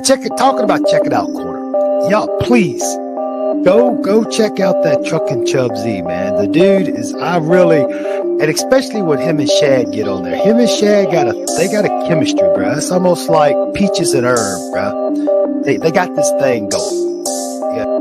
But talking about check it out, corner. Y'all, please go check out that Truckin' Chub Z, man. The dude is, and especially when him and Shad get on there. Him and Shad got a chemistry, bro. It's almost like peaches and herb, bro. They got this thing going. Yeah.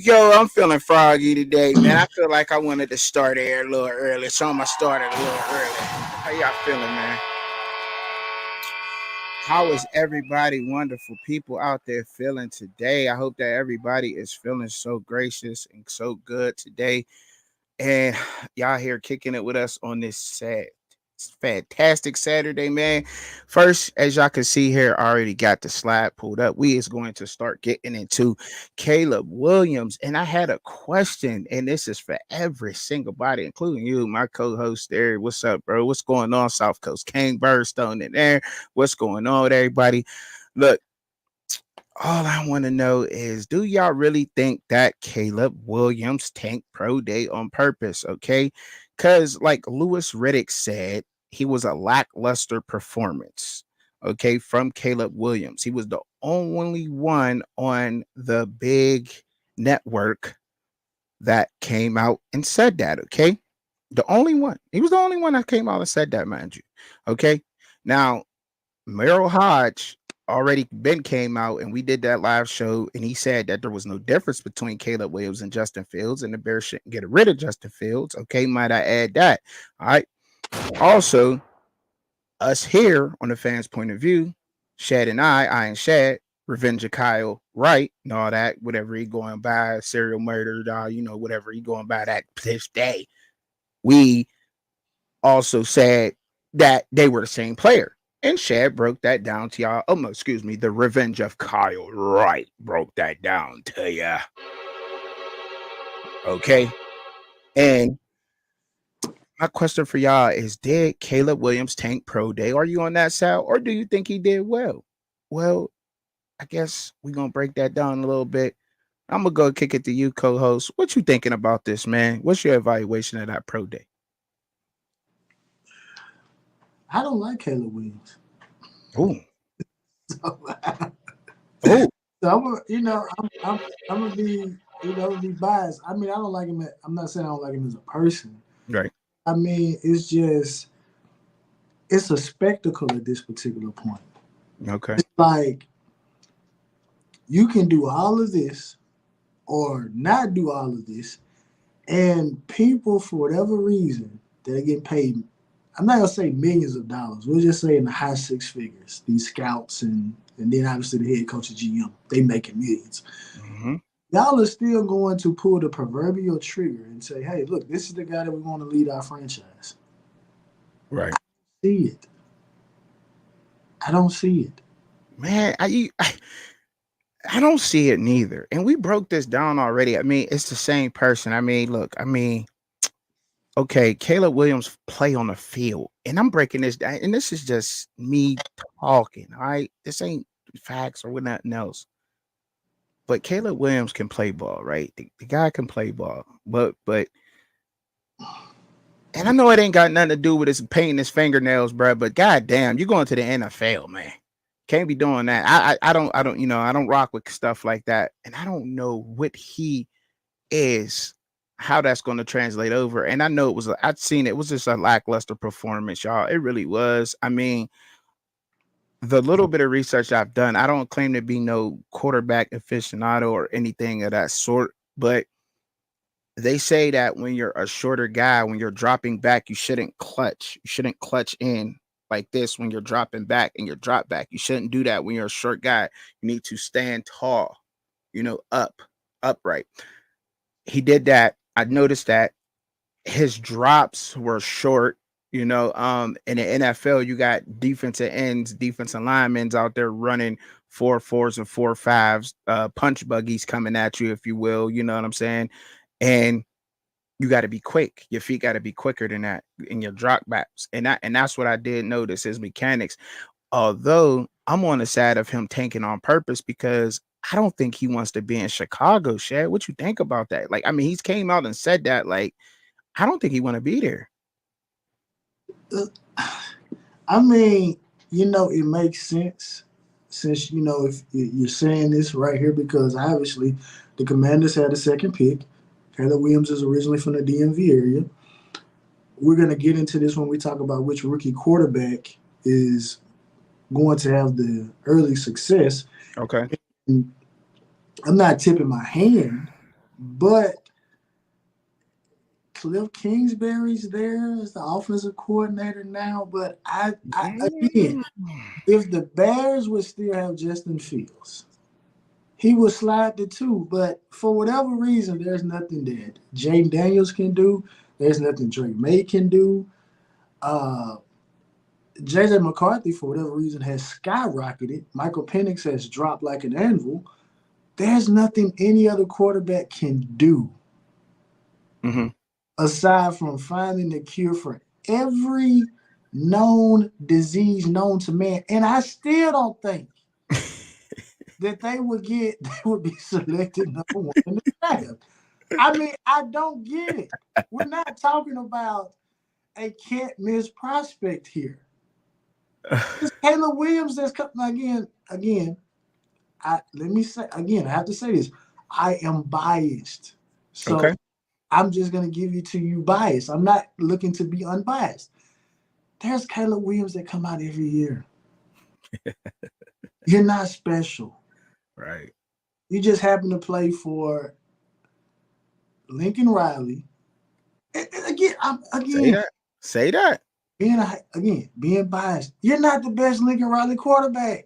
Yo, I'm feeling froggy today, man. I feel like I wanted to start air a little early, so I'm gonna start it a little early. How y'all feeling, man? How is everybody, wonderful people out there, feeling today? I hope that everybody is feeling so gracious and so good today. And y'all here kicking it with us on this fantastic Saturday, man. First, as y'all can see here, I already got the slide pulled up. We is going to start getting into Caleb Williams. And I had a question, and this is for every single body, including you, my co-host there. What's up, bro? What's going on, South Coast? King Birdstone in there. What's going on with everybody? Look, all I want to know is, do y'all really think that Caleb Williams tanked pro day on purpose? Okay. Because, like Lewis Riddick said, he was a lackluster performance. Okay. From Caleb Williams. He was the only one on the big network that came out and said that. Okay. The only one. He was the only one that came out and said that, mind you. Okay. Now, Merrill Hodge already came out, and we did that live show, and he said that there was no difference between Caleb Williams and Justin Fields, and the Bears shouldn't get rid of Justin Fields. Okay, might I add that? All right. Also, us here on the fans' point of view, Shad and I and Shad, Revenge of Kyle Wright, and all that, whatever he going by, serial murder, whatever he going by that this day. We also said that they were the same player. And Shad broke that down to y'all. Oh, excuse me. The Revenge of Kyle Wright broke that down to ya. Okay. And my question for y'all is, did Caleb Williams tank pro day? Are you on that side? Or do you think he did well? Well, I guess we're going to break that down a little bit. I'm going to go kick it to you, co-host. What you thinking about this, man? What's your evaluation of that pro day? I don't like Caleb Williams. Oh. So I'm gonna be biased. I mean, I don't like him. I'm not saying I don't like him as a person. Right. I mean, it's a spectacle at this particular point. Okay. It's like you can do all of this or not do all of this, and people, for whatever reason, they're getting paid. I'm not gonna say millions of dollars. We'll just say in the high six figures. These scouts and then obviously the head coach of GM, they making millions. Mm-hmm. Y'all are still going to pull the proverbial trigger and say, "Hey, look, this is the guy that we want to lead our franchise." Right. see it. I don't see it. Man, I don't see it neither. And we broke this down already. I mean, it's the same person. I mean, look, I mean, okay, Caleb Williams play on the field, and I'm breaking this down, and this is just me talking. All right, this ain't facts or nothing else. But Caleb Williams can play ball, right? The guy can play ball, but and I know it ain't got nothing to do with his painting his fingernails, bro. But goddamn, you're going to the NFL, man. Can't be doing that. I don't I don't rock with stuff like that, and I don't know what he is, how that's going to translate over. And I know I'd seen it was just a lackluster performance, y'all. It really was. I mean, the little bit of research I've done, I don't claim to be no quarterback aficionado or anything of that sort, but they say that when you're a shorter guy, when you're dropping back, you shouldn't clutch. You shouldn't clutch in like this when you're dropping back and you're drop back. You shouldn't do that when you're a short guy. You need to stand tall, upright. He did that. I noticed that his drops were short. In the NFL, you got defensive ends, defensive linemen out there running 4.4s and 4.5s, punch buggies coming at you, if you will. You know what I'm saying? And you got to be quick. Your feet got to be quicker than that in your drop backs. And that's what I did notice, his mechanics. Although I'm on the side of him tanking on purpose because I don't think he wants to be in Chicago, Shad. What you think about that? Like, I mean, he's came out and said that. Like, I don't think he want to be there. I mean, it makes sense since, if you're saying this right here, because obviously the Commanders had a second pick. Caleb Williams is originally from the DMV area. We're going to get into this when we talk about which rookie quarterback is going to have the early success. Okay. And I'm not tipping my hand, but Cliff Kingsbury's there as the offensive coordinator now. But again, if the Bears would still have Justin Fields, he would slide the two. But for whatever reason, there's nothing that Jaden Daniels can do. There's nothing Drake May can do. J.J. McCarthy, for whatever reason, has skyrocketed. Michael Penix has dropped like an anvil. There's nothing any other quarterback can do aside from finding the cure for every known disease known to man. And I still don't think that they would be selected number one in the draft. I mean, I don't get it. We're not talking about a can't miss prospect here. It's Caleb Williams that's coming again. I have to say this. I am biased. So okay. I'm just going to give you bias. I'm not looking to be unbiased. There's Caleb Williams that come out every year. You're not special. Right. You just happen to play for Lincoln Riley. And again. Say that. Being biased. You're not the best Lincoln Riley quarterback.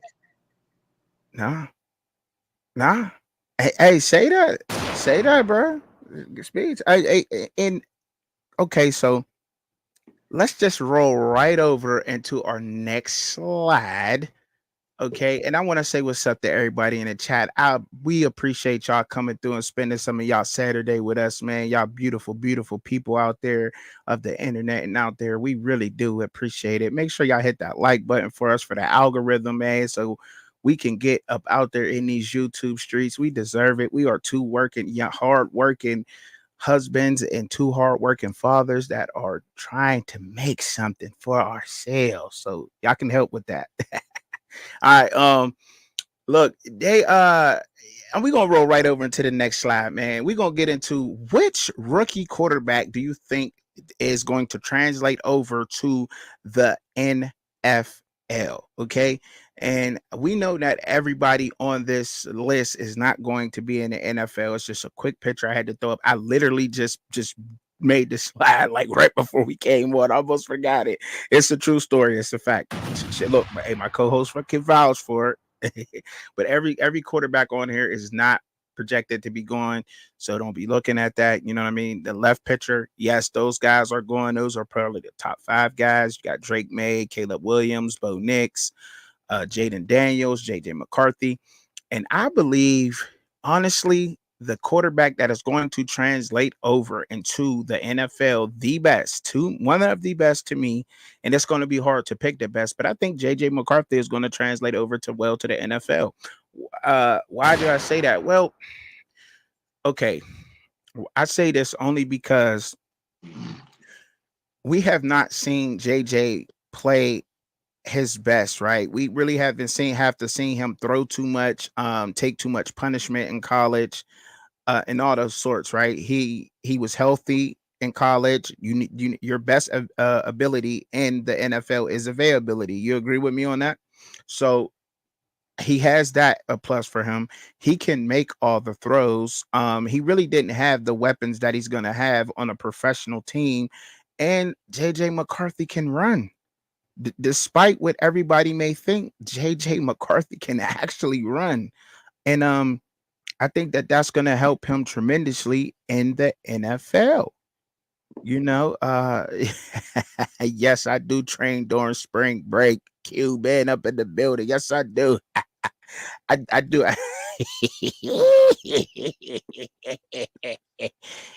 Nah. Hey, say that. Say that, bro. Speech. Okay, so let's just roll right over into our next slide. Okay, and I want to say what's up to everybody in the chat. We appreciate y'all coming through and spending some of y'all Saturday with us, man. Y'all beautiful, beautiful people out there of the internet and out there. We really do appreciate it. Make sure y'all hit that like button for us for the algorithm, man, so we can get up out there in these YouTube streets. We deserve it. We are two hard working husbands and two hard-working fathers that are trying to make something for ourselves. So y'all can help with that. All right. Look, and we're gonna roll right over into the next slide, man. We're gonna get into which rookie quarterback do you think is going to translate over to the NFL? Okay. And we know that everybody on this list is not going to be in the NFL. It's just a quick picture I had to throw up. I literally just made this slide like right before we came on. I almost forgot it. It's a true story. It's a fact. Look, hey, my co-host fucking vouch for it. But every quarterback on here is not projected to be going. So don't be looking at that. You know what I mean? The left pitcher, yes, those guys are going. Those are probably the top 5 guys. You got Drake May, Caleb Williams, Bo Nix, Jaden Daniels, JJ McCarthy. And I believe, honestly, the quarterback that is going to translate over into the NFL, one of the best to me, and it's going to be hard to pick the best, but I think JJ McCarthy is going to translate over to the NFL. Why do I say that? Well, okay, I say this only because we have not seen JJ play his best, right? We really haven't have to see him throw too much, take too much punishment in college, and all those sorts, right? He was healthy in college. Your best ability in the NFL is availability. You agree with me on that? So he has that a plus for him. He can make all the throws. He really didn't have the weapons that he's gonna have on a professional team, and JJ McCarthy can run. Despite what everybody may think, JJ McCarthy can actually run, and I think that that's going to help him tremendously in the NFL. You know, yes, I do train during spring break. Cuban up in the building. Yes, I do. I do.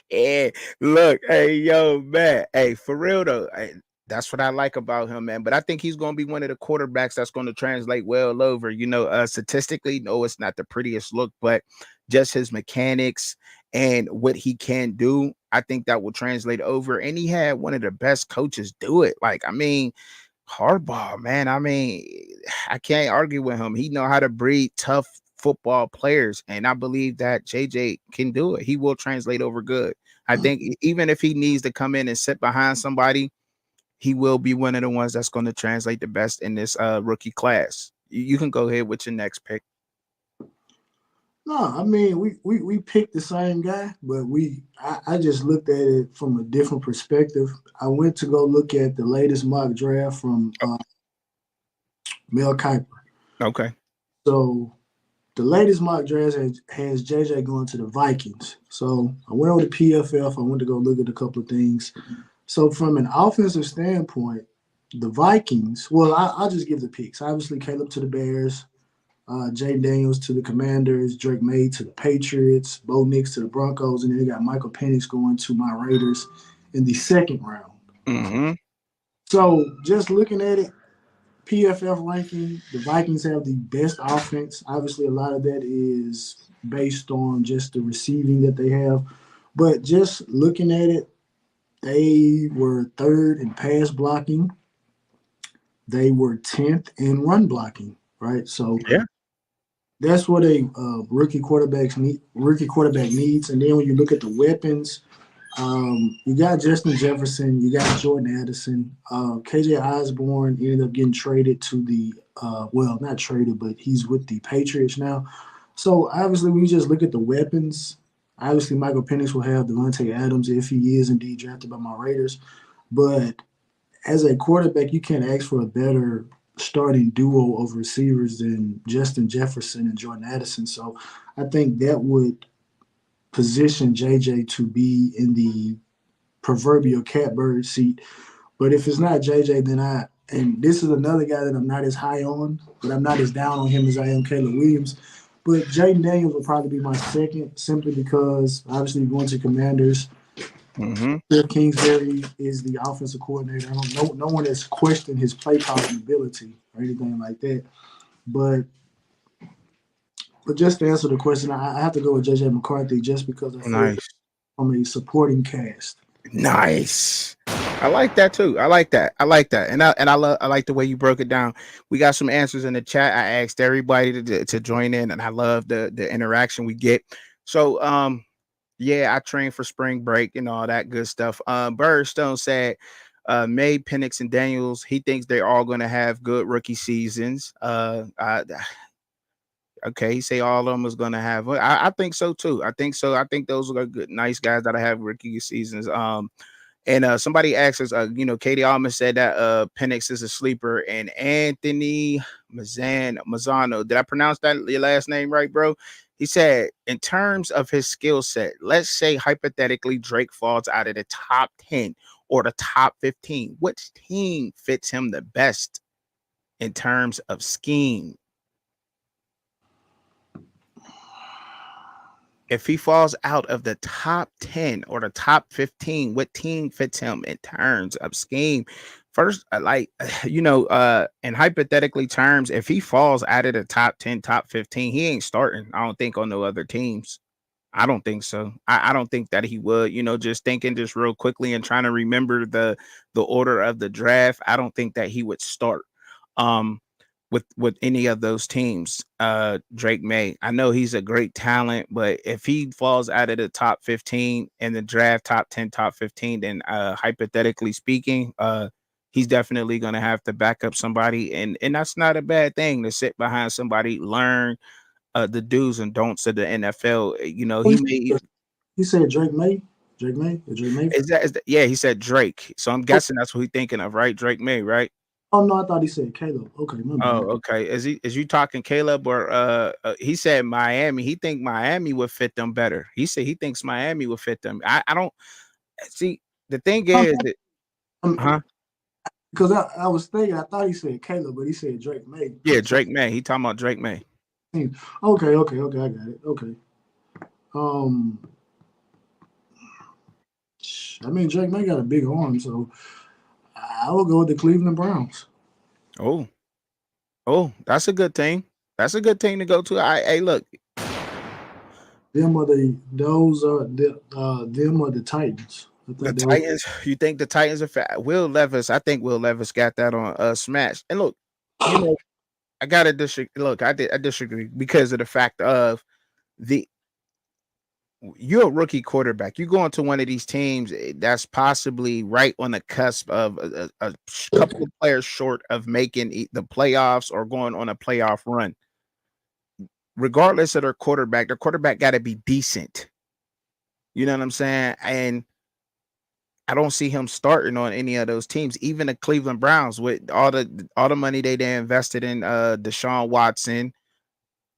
Yeah, look, hey, yo, man. Hey, for real though. That's what I like about him, man. But I think he's going to be one of the quarterbacks that's going to translate well over. You know, statistically, no, it's not the prettiest look, but just his mechanics and what he can do, I think that will translate over. And he had one of the best coaches do it. Like, I mean, Harbaugh, man. I mean, I can't argue with him. He know how to breed tough football players, and I believe that JJ can do it. He will translate over good. I think even if he needs to come in and sit behind somebody, he will be one of the ones that's going to translate the best in this rookie class. You can go ahead with your next pick. No, I mean we picked the same guy, but I just looked at it from a different perspective. I went to go look at the latest mock draft from Mel Kiper. Okay. So the latest mock draft has JJ going to the Vikings. So I went over to PFF. I went to go look at a couple of things. So from an offensive standpoint, the Vikings, well, I'll just give the picks. Obviously, Caleb to the Bears, Jay Daniels to the Commanders, Drake May to the Patriots, Bo Nix to the Broncos, and then they got Michael Penix going to my Raiders in the second round. Mm-hmm. So just looking at it, PFF ranking, the Vikings have the best offense. Obviously, a lot of that is based on just the receiving that they have. But just looking at it, they were third in pass blocking. They were 10th in run blocking, right? So yeah, that's what a rookie quarterback needs. And then when you look at the weapons, you got Justin Jefferson, you got Jordan Addison. KJ Osborne ended up getting traded to the not traded, but he's with the Patriots now. So obviously, when you just look at the weapons, obviously Michael Penix will have Devontae Adams if he is indeed drafted by my Raiders. But as a quarterback, you can't ask for a better starting duo of receivers than Justin Jefferson and Jordan Addison. So I think that would position JJ to be in the proverbial catbird seat. But if it's not JJ, then and this is another guy that I'm not as high on, but I'm not as down on him as I am Caleb Williams. But Jaden Daniels will probably be my second, simply because obviously going to Commanders. Mm-hmm. Cliff Kingsbury is the offensive coordinator. No one has questioned his play calling ability or anything like that. But just to answer the question, I have to go with JJ McCarthy just because I feel from a supporting cast. Nice. I like that too. I like that. And I like the way you broke it down. We got some answers in the chat. I asked everybody to join in, and I love the interaction we get. So yeah, I trained for spring break and all that good stuff. Birdstone said May, Penix, and Daniels, he thinks they're all going to have good rookie seasons. Okay, he say all of them is going to have. I think so too. I think so. I think those are good, nice guys that have rookie seasons. And somebody asked us, Katie Allman said that Penix is a sleeper, and Anthony Mazzano. Did I pronounce that your last name right, bro? He said, in terms of his skill set, let's say hypothetically Drake falls out of the top 10 or the top 15. Which team fits him the best in terms of scheme? If he falls out of the top 10 or the top 15, what team fits him in terms of scheme? First, in hypothetically terms, if he falls out of the top 10, top 15, he ain't starting. I don't think on no other teams. I don't think so. I don't think that he would, just thinking just real quickly and trying to remember the order of the draft. I don't think that he would start. With any of those teams. Drake May, I know he's a great talent, but if he falls out of the top 15 in the draft, top 10, top 15, then hypothetically speaking, he's definitely going to have to back up somebody, and that's not a bad thing to sit behind somebody, learn the do's and don'ts of the NFL. He said Drake May. Drake May? Drake May? Is that, yeah, he said Drake. So I'm guessing that's what he's thinking of, right? Drake May, right? Oh no, I thought he said Caleb. Okay, my bad. Oh, okay. Is you talking Caleb, or he said Miami? He think Miami would fit them better. He said he thinks Miami would fit them. I don't see. The thing is that, because I was thinking, I thought he said Caleb, but he said Drake May. Yeah, Drake May. He talking about Drake May. Okay, I got it. Okay. I mean, Drake May got a big arm, so I will go with the Cleveland Browns. Oh, that's a good thing. That's a good thing to go to. Hey, look. Them are the Titans. The Titans. You think the Titans are fat? Will Levis. I think Will Levis got that on Smash. And look, I gotta disagree. Look, I disagree because of the fact of you're a rookie quarterback. You go into one of these teams that's possibly right on the cusp of a couple of players short of making the playoffs or going on a playoff run. Regardless of their quarterback got to be decent. You know what I'm saying? And I don't see him starting on any of those teams, even the Cleveland Browns, with all the money they invested in Deshaun Watson,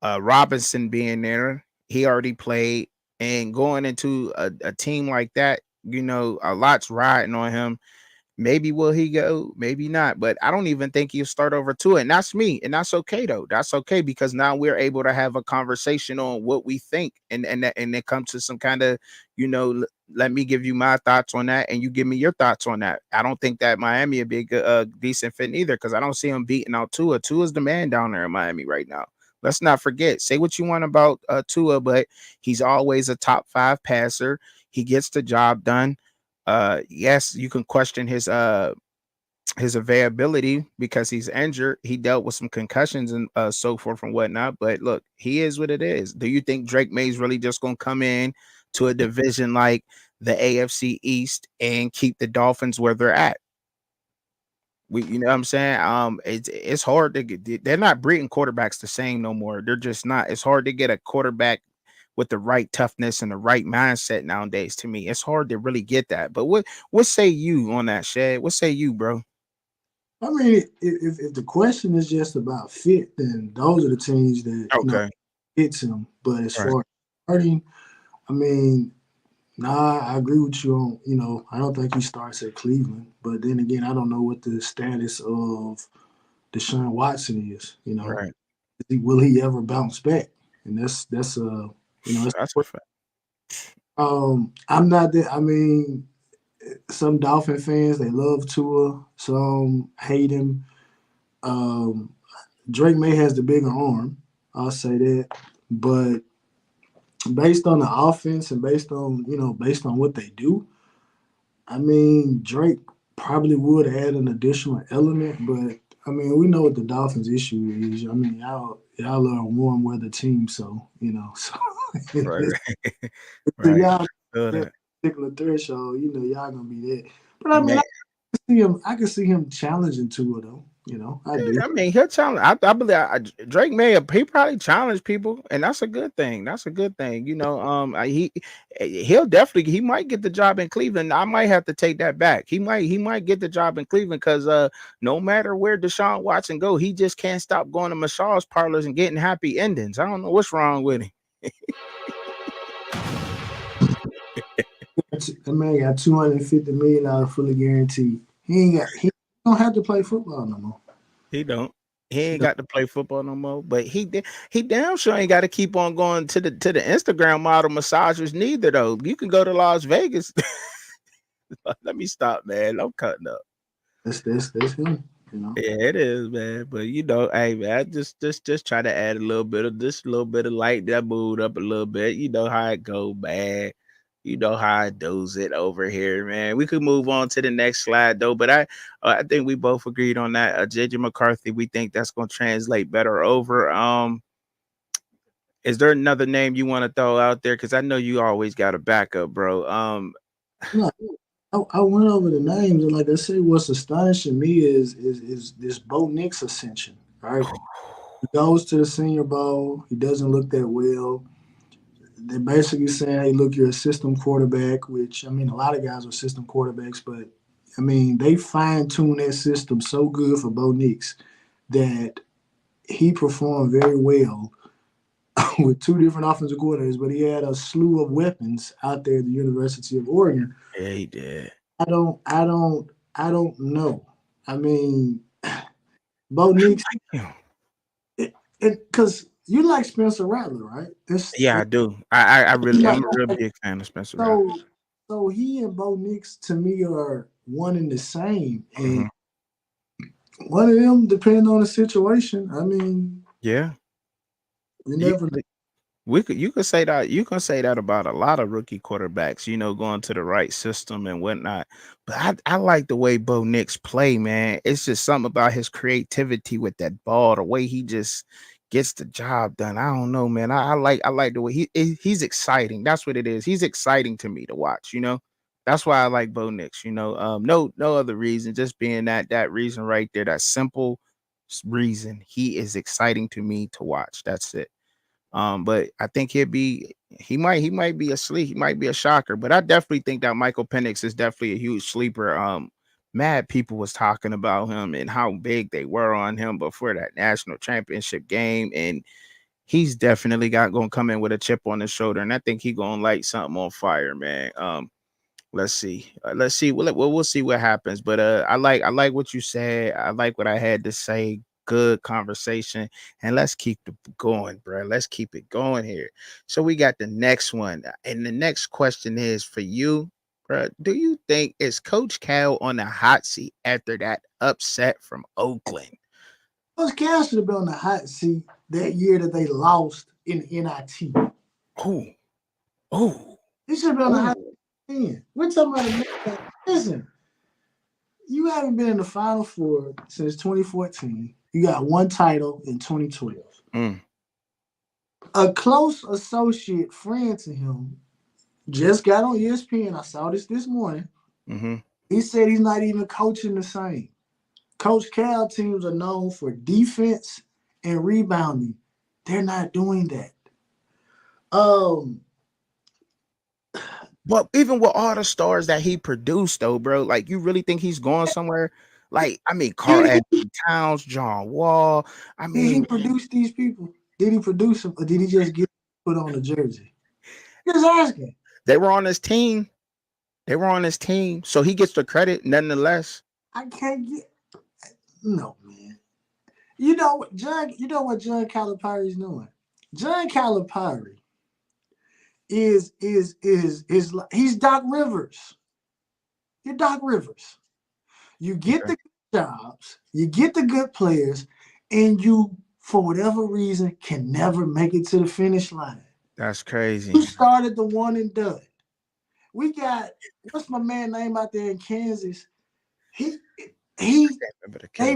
Robinson being there. He already played. And going into a team like that, a lot's riding on him. Maybe will he go? Maybe not. But I don't even think he'll start over Tua. And that's me. And that's okay, though. That's okay, because now we're able to have a conversation on what we think. And it comes to some kind of, let me give you my thoughts on that, and you give me your thoughts on that. I don't think that Miami would be a decent fit either, because I don't see him beating out Tua. Tua's the man down there in Miami right now. Let's not forget, say what you want about Tua, but he's always a top 5 passer. He gets the job done. Yes, you can question his availability because he's injured. He dealt with some concussions and so forth and whatnot. But look, he is what it is. Do you think Drake May's really just going to come in to a division like the AFC East and keep the Dolphins where they're at? You know what I'm saying? It's hard to get. They're not breeding quarterbacks the same no more. They're just not. It's hard to get a quarterback with the right toughness and the right mindset nowadays. To me, it's hard to really get that. But what say you on that, Shad? What say you, bro? I mean, if the question is just about fit, then those are the teams that hits him. But as far as starting, I mean. Nah, I agree with you on, I don't think he starts at Cleveland. But then again, I don't know what the status of Deshaun Watson is, Right. Will he ever bounce back? And that's that's a fact. I'm not that. I mean, some Dolphin fans, they love Tua. Some hate him. Drake May has the bigger arm. I'll say that. But based on the offense and based on what they do, I mean, Drake probably would add an additional element, but I mean, we know what the Dolphins' issue is. I mean, y'all are a warm weather team, so so right. y'all that particular threshold, y'all gonna be there. But I mean, I can see him challenging Tua though. I do. I mean, he'll challenge. I believe Drake may he probably challenge people, and that's a good thing. That's a good thing. He'll definitely he might get the job in Cleveland. I might have to take that back. He might get the job in Cleveland because no matter where Deshaun Watson go, he just can't stop going to massage parlors and getting happy endings. I don't know what's wrong with him. That man got $250 million fully guaranteed. He don't have to play football no more. He don't. He ain't got to play football no more. But he damn sure ain't got to keep on going to the Instagram model massagers neither though. You can go to Las Vegas. Let me stop, man. I'm cutting up. That's him. Yeah, it is, man. But hey, man, I just try to add a little bit of light that mood up a little bit. You know how it go, man. You know how I does it over here, man. We could move on to the next slide though, but I think we both agreed on that. JJ McCarthy, we think that's going to translate better over. Is there another name you want to throw out there? Because I know you always got a backup, bro. No, I went over the names, and like I said, what's astonishing me is this Bo Nix ascension. Right, he goes to the Senior Bowl. He doesn't look that well. They're basically saying, hey, look, you're a system quarterback, which, I mean, a lot of guys are system quarterbacks, but, I mean, they fine-tune that system so good for Bo Nix that he performed very well with two different offensive coordinators, but he had a slew of weapons out there at the University of Oregon. Yeah, he did. I don't know. I mean, Bo Nix, because you like Spencer Rattler, right? I do. I really am a real big fan of Spencer Rattler. So he and Bo Nix to me are one and the same, and one of them, depending on the situation. I mean, yeah, you never. You could say that. You can say that about a lot of rookie quarterbacks. Going to the right system and whatnot. But I like the way Bo Nix play, man. It's just something about his creativity with that ball, the way he just gets the job done. I don't know, man. I like the way he's exciting. That's what it is. He's exciting to me to watch. That's why I like Bo Nix. No other reason. Just being that reason right there. That simple reason. He is exciting to me to watch. That's it. But I think he might be a sleep. He might be a shocker. But I definitely think that Michael Penix is definitely a huge sleeper. Mad people was talking about him and how big they were on him before that national championship game, and he's definitely going to come in with a chip on his shoulder, and I think he's going to light something on fire, man. Let's see. We'll see what happens. But I like what you said. I like what I had to say. Good conversation, and let's keep it going, bro. Let's keep it going here. So we got the next one, and the next question is for you, bro. Do you think is Coach Cal on the hot seat after that upset from Oakland? Coach Cal should have been on the hot seat that year that they lost in NIT. Oh, he should have been on the hot seat. We're talking about listen. You haven't been in the Final Four since 2014. You got one title in 2012. A close associate friend to him just got on ESPN. I saw this morning. He said he's not even coaching the same. Coach Cal teams are known for defense and rebounding. They're not doing that. But even with all the stars that he produced, though, bro, like you really think he's going somewhere? Like, I mean, Karl-Anthony Towns, John Wall. I mean, did he produce these people? Did he produce them, or did he just get put on the jersey? Just asking. They were on his team. So he gets the credit nonetheless. I can't get no, man. You know what John Calipari is doing? John Calipari is he's Doc Rivers. You're Doc Rivers. You get the good jobs, you get the good players, and you, for whatever reason, can never make it to the finish line. That's crazy. You started the one and done. We got, what's my man name out there in Kansas? They've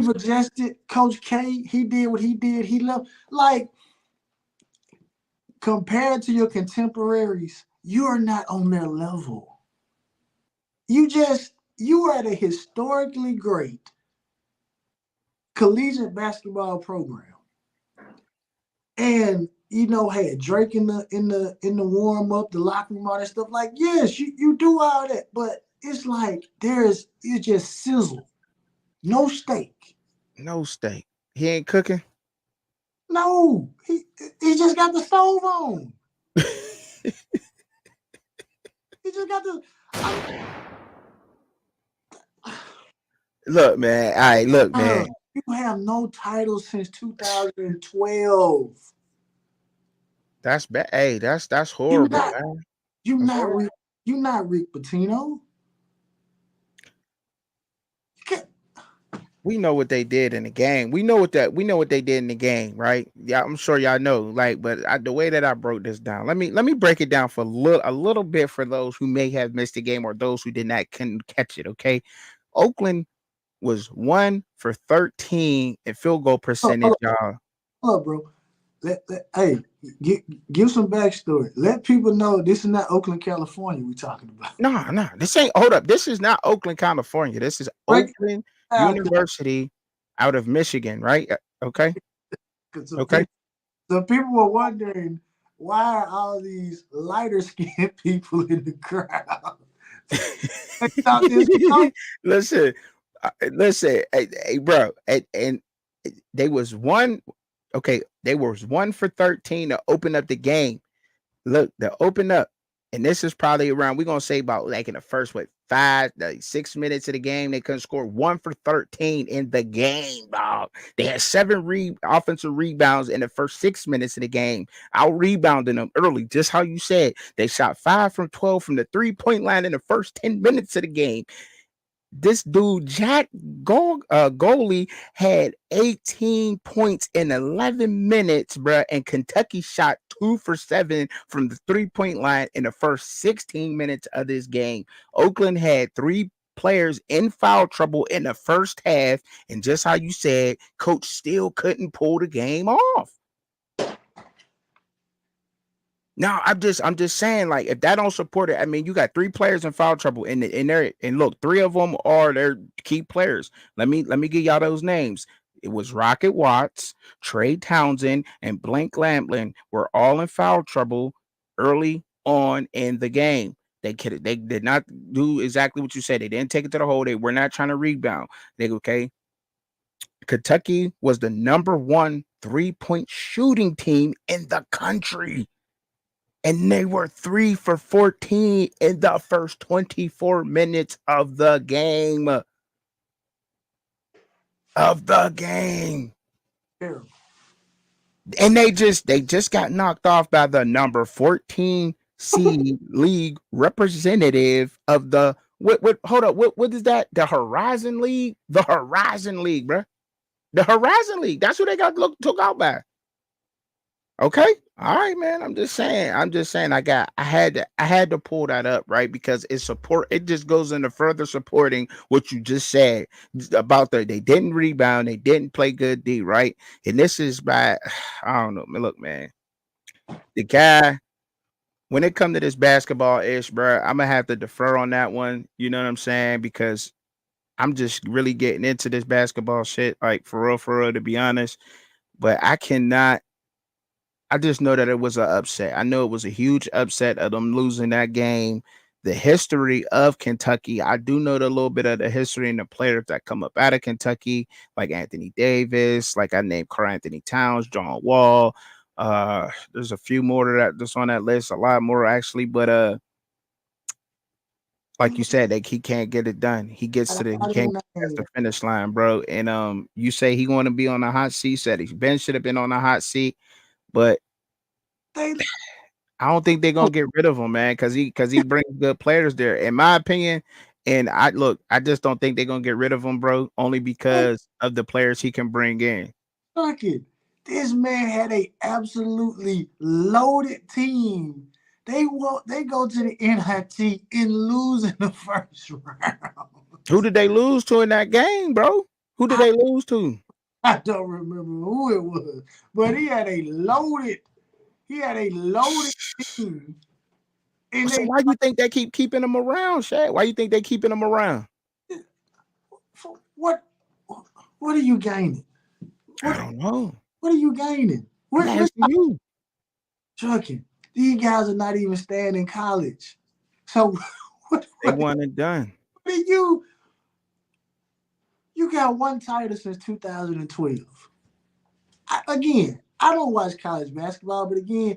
adjusted. Coach K, he did what he did. He loved, like, compared to your contemporaries, you are not on their level. You are at a historically great collegiate basketball program. And had Drake in the warm up, the locker room, all that stuff. Like, yes, you do all that, but it's like it's just sizzle, no steak. No steak. He ain't cooking. No, he just got the stove on. He just got the. Look, man. All right, look, man. You have no title since 2012. That's bad. Hey, that's horrible, man. You're not Rick Pitino. We know what they did in the game. We know what they did in the game, right? Yeah, I'm sure y'all know. Like, but the way that I broke this down, let me break it down for a little bit for those who may have missed the game or those who couldn't catch it. Okay, Oakland was 1 for 13 in field goal percentage, y'all. Hold up, bro. Hey, give some backstory. Let people know this is not Oakland, California we're talking about. No. This ain't, hold up. This is not Oakland, California. This is Oakland University out of Michigan, right? Okay. Okay. So people were wondering, why are all these lighter skinned people in the crowd? Listen, hey, bro, and they was 1. Okay, they was 1 for 13 to open up the game. Look, to open up, and this is probably around, we're gonna say about like in the first 6 minutes of the game, they couldn't score. 1 for 13 in the game, dog. They had 7 offensive rebounds in the first 6 minutes of the game. Out rebounding them early, just how you said. They shot 5 from 12 from the 3-point line in the first 10 minutes of the game. This dude, Jack Goalie, had 18 points in 11 minutes, bro. And Kentucky shot 2 for 7 from the 3-point line in the first 16 minutes of this game. Oakland had 3 players in foul trouble in the first half. And just how you said, coach still couldn't pull the game off. No, I'm just saying, like, if that don't support it, I mean, you got 3 players in foul trouble in there, and look, 3 of them are their key players. Let me give y'all those names. It was Rocket Watts, Trey Townsend, and Blake Lamblin were all in foul trouble early on in the game. They did not do exactly what you said. They didn't take it to the hole. They were not trying to rebound. Kentucky was the number 1 3-point shooting team in the country. And they were 3 for 14 in the first 24 minutes of the game. And they just got knocked off by the number 14 seed league representative of the what is that? The Horizon League? The Horizon League, bro. The Horizon League. That's who they got took out by. Okay. All right, man. I'm just saying. I had to pull that up, right? Because it just goes into further supporting what you just said about they didn't rebound, they didn't play good D, right? And this is by, I don't know. Look, man. The guy, when it comes to this basketball ish, bro, I'm gonna have to defer on that one. You know what I'm saying? Because I'm just really getting into this basketball shit, like for real, to be honest. But I just know that it was an upset. I know it was a huge upset of them losing that game. The history of Kentucky, I do know a little bit of the history and the players that come up out of Kentucky, like Anthony Davis, like I named Karl-Anthony Towns, John Wall. There's a few more that's on that list, a lot more actually, but like you said, he can't get it done. He can't get the finish line, bro. And you say he want to be on the hot seat. Said Ben should have been on the hot seat. But I don't think they're gonna get rid of him, man, because he brings good players there, in my opinion. And I just don't think they're gonna get rid of him, bro, only because of the players he can bring in. Fuck it. This man had a absolutely loaded team. They go to the NIT and lose in the first round. Who did they lose to in that game, bro? Who did they lose to? I don't remember who it was, but he had a loaded team. And so why do you think they keep keeping him around, Shaq? Why do you think they keeping him around? What What are you gaining? I don't know. What are you gaining? I'm asking you. Trucking. These guys are not even staying in college. So They won and done. what are you? You got one title since 2012. I don't watch college basketball, but again,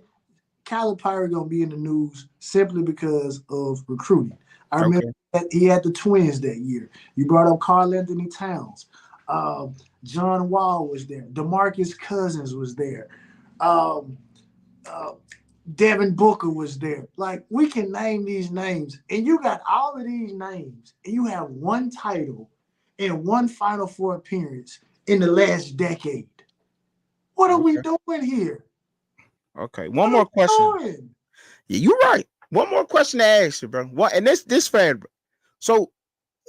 Calipari gonna be in the news simply because of recruiting. I remember that he had the Twins that year. You brought up Karl-Anthony Towns. John Wall was there. DeMarcus Cousins was there. Devin Booker was there. Like, we can name these names, and you got all of these names, and you have one title and one Final Four appearance in the last decade. What are we doing here? Okay, one more question. Yeah, you're right. One more question to ask you, bro. What? And this fan, bro. So,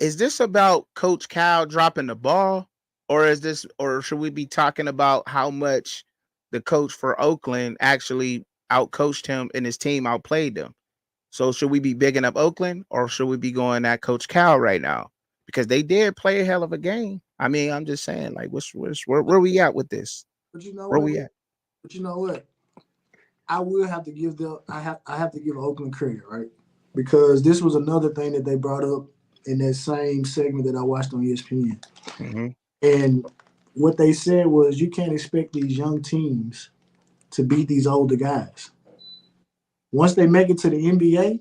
is this about Coach Cal dropping the ball, or should we be talking about how much the coach for Oakland actually outcoached him and his team outplayed them? So, should we be bigging up Oakland, or should we be going at Coach Cal right now? Because they did play a hell of a game. I mean, I'm just saying, like, where we at with this? But you know where what? we at? But you know what? I will have to give I have to give Oakland credit, right? Because this was another thing that they brought up in that same segment that I watched on ESPN. Mm-hmm. And what they said was, you can't expect these young teams to beat these older guys. Once they make it to the NBA,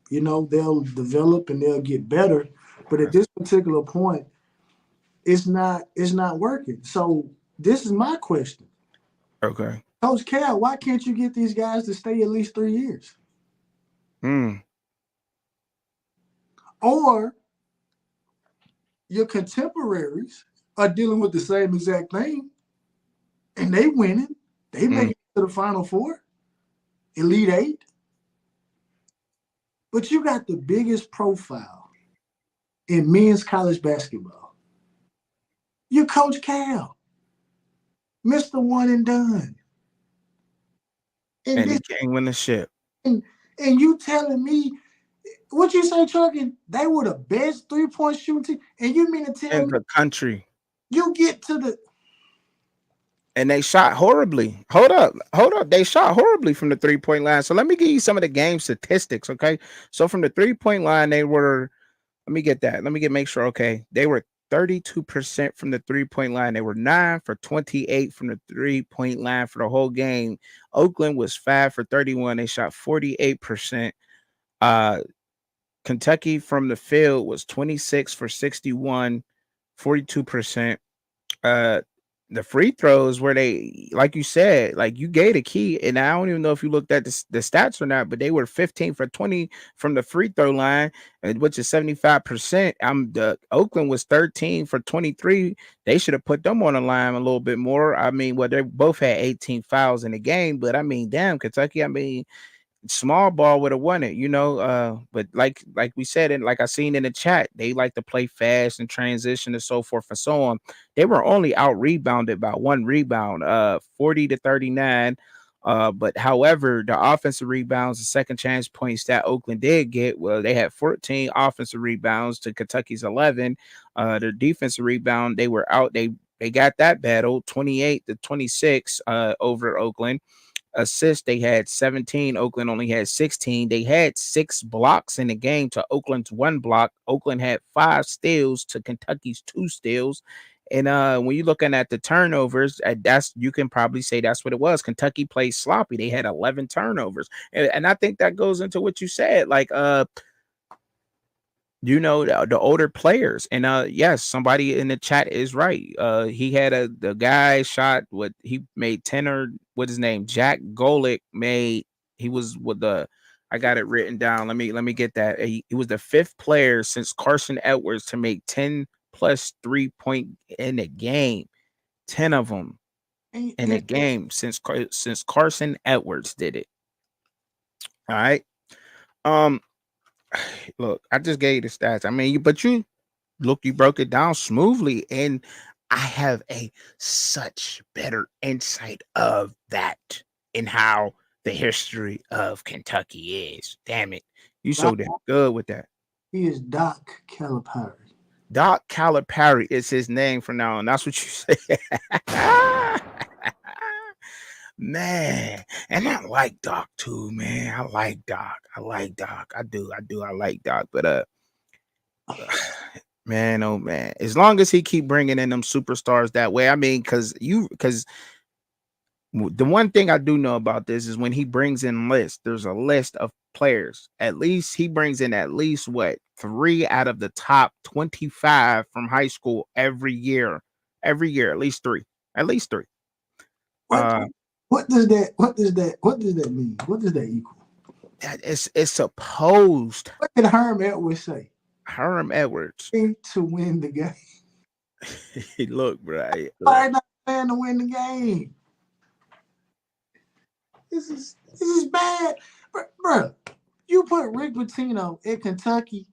you know, they'll develop and they'll get better. But at this particular point, it's not working. So this is my question. Okay. Coach Cal, why can't you get these guys to stay at least 3 years? Or your contemporaries are dealing with the same exact thing, and they winning. They make it to the Final Four, Elite Eight. But you got the biggest profile in men's college basketball. You're Coach Cal, Mr. One and Done. And he can't win the ship. And you telling me, what you say, Trucking? They were the best 3-point shooting team, and you mean to tell in the country? You get to the, and they shot horribly. Hold up. They shot horribly from the 3-point line. So let me give you some of the game statistics. Okay, so from the 3-point line, they were. Let me get that. Make sure. Okay, they were 32% from the 3-point line. They were 9 for 28 from the 3-point line for the whole game. Oakland was 5 for 31. They shot 48%. Kentucky from the field was 26 for 61, 42%. The free throws where they, like you said, like you gave a key, and I don't even know if you looked at the stats or not, but they were 15 for 20 from the free throw line, which is 75%. The Oakland was 13 for 23. They should have put them on the line a little bit more. I mean, well, they both had 18 fouls in the game, but I mean, damn, Kentucky, I mean, small ball would have won it, you know. But like we said, and like I seen in the chat, they like to play fast and transition and so forth and so on. They were only out rebounded by 1 rebound, 40-39. But however, the offensive rebounds, the second chance points that Oakland did get, well, they had 14 offensive rebounds to Kentucky's 11. Their defensive rebound, they were out. They got that battle 28-26 over Oakland. Assists, they had 17. Oakland only had 16. They had 6 blocks in the game to Oakland's 1 block. Oakland had 5 steals to Kentucky's 2 steals. And when you're looking at the turnovers, you can probably say that's what it was. Kentucky played sloppy. They had 11 turnovers. And I think that goes into what you said, like you know, the older players. And yes, somebody in the chat is right. He had the guy shot what he made 10, or what's his name, Jack Golick made. He was with I got it written down. Let me get that. He was the 5th player since Carson Edwards to make 10 plus 3-point in a game. 10 of them in a game since Carson Edwards did it. All right. Look, I just gave you the stats. I mean, you broke it down smoothly, and I have such better insight of that and how the history of Kentucky is. Damn it, you so damn good with that. He is Doc Calipari. Doc Calipari is his name from now on. That's what you say. Man, and I like Doc too, man. I like Doc. I do. I like Doc. But man, oh man. As long as he keep bringing in them superstars that way, I mean, because the one thing I do know about this is when he brings in lists, there's a list of players. At least he brings in at least what 3 out of the top 25 from high school every year. Every year, at least 3. At least 3. What does that mean? What does that equal? It's supposed. What did Herm Edwards say? Herm Edwards To win the game. Look, bro. I'm not playing to win the game. This is bad, bro. You put Rick Pitino in Kentucky.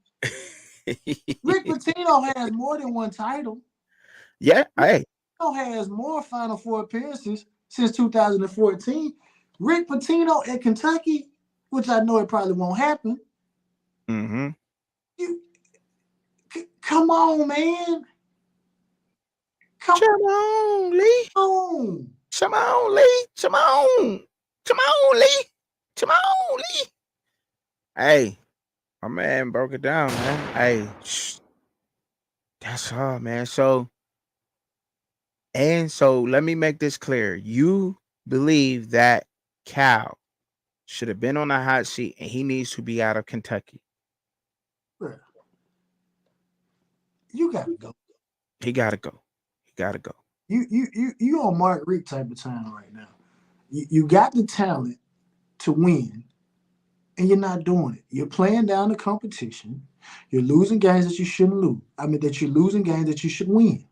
Rick Pitino has more than one title. Yeah, hey. Pitino has more Final Four appearances since 2014. Rick Pitino at Kentucky, which I know it probably won't happen. Mm-hmm. Come on, man. Come on, Lee. Come on, Lee. Come on, Lee. Come on, Lee. Hey, my man broke it down, man. Hey, that's all, man. So let me make this clear. You believe that Cal should have been on the hot seat and he needs to be out of Kentucky. Bro, you gotta go. He gotta go. You on Mark Richt type of time right now. You got the talent to win, and you're not doing it. You're playing down the competition. You're losing games that you shouldn't lose. I mean, that you're losing games that you should win.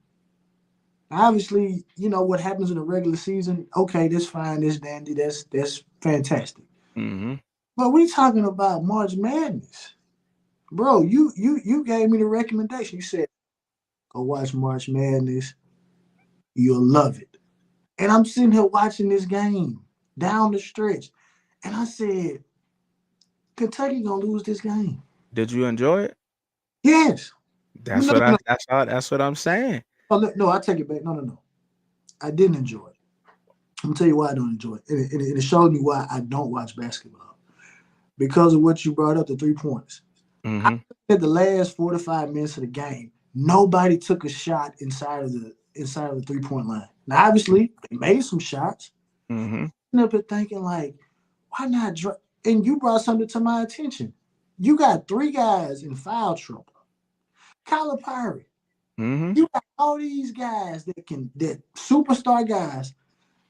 Obviously, you know what happens in the regular season. Okay, that's fine. That's dandy. That's fantastic. Mm-hmm. But we talking about March Madness, bro. You gave me the recommendation. You said, "Go watch March Madness. You'll love it." And I'm sitting here watching this game down the stretch, and I said, "Kentucky gonna lose this game." Did you enjoy it? Yes. That's what I'm saying. Oh, no, I take it back. No. I didn't enjoy it. I'm gonna tell you why I don't enjoy it. And it showed me why I don't watch basketball. Because of what you brought up, the 3 points. Mm-hmm. I said the last 4 to 5 minutes of the game, nobody took a shot inside of the 3-point line. Now, obviously, they made some shots. Mm-hmm. I'm up here thinking, like, why not? And you brought something to my attention. You got 3 guys in foul trouble. Calipari. Mm-hmm. You got all these guys that superstar guys.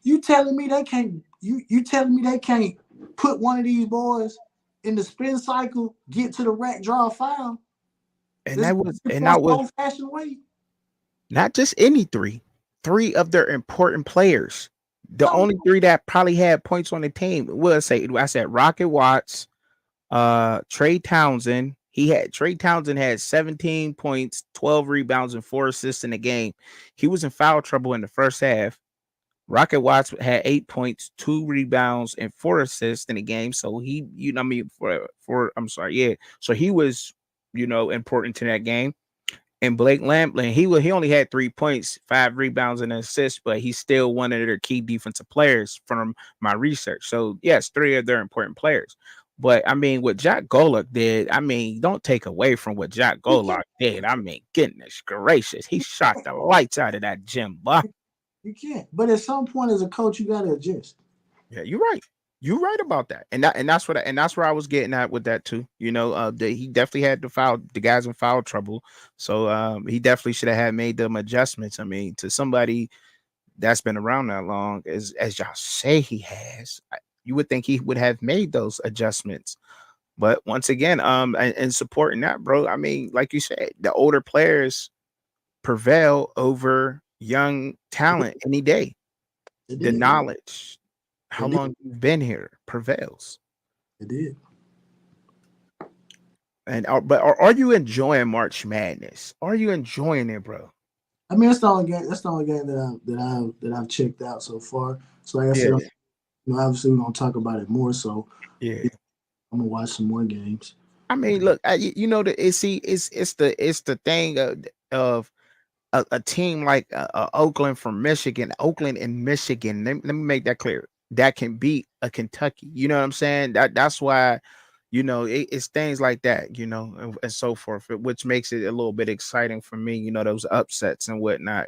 You telling me they can't? You telling me they can't put one of these boys in the spin cycle, get to the rack, draw a foul? That was old-fashioned way. Not just any 3 of their important players. The only 3 that probably had points on the team was I said Rocket Watts, Trey Townsend. Trey Townsend had 17 points, 12 rebounds, and 4 assists in the game. He was in foul trouble in the first half. Rocket Watts had 8 points, 2 rebounds, and 4 assists in the game. So he, So he was, important to that game. And Blake Lamplin, he only had 3 points, 5 rebounds, and an assist, but he's still one of their key defensive players from my research. So yes, 3 of their important players. But I mean, what Jack Golick did, I mean, don't take away from what Jack Golick did. I mean, goodness gracious, he shot the lights out of that gym, boy. You can't. But at some point, as a coach, you got to adjust. Yeah, you're right. You're right about that, and that's where I was getting at with that too. He definitely had the guys in foul trouble, so he definitely should have made them adjustments. I mean, to somebody that's been around that long, as y'all say he has, you would think he would have made those adjustments. But once again, and supporting that, bro, I mean, like you said, the older players prevail over young talent any day. The knowledge. How long you've been here prevails. It did. And but are you enjoying March Madness? Are you enjoying it, bro? I mean, that's the only game that I've checked out so far. So like I said, obviously we're gonna talk about it more. So yeah, I'm gonna watch some more games. I mean, look, it's the thing. of a team like Oakland from Michigan, Oakland and Michigan. Let me make that clear. That can beat a Kentucky. You know what I'm saying? That's why, it's things like that, and so forth, which makes it a little bit exciting for me. Those upsets and whatnot,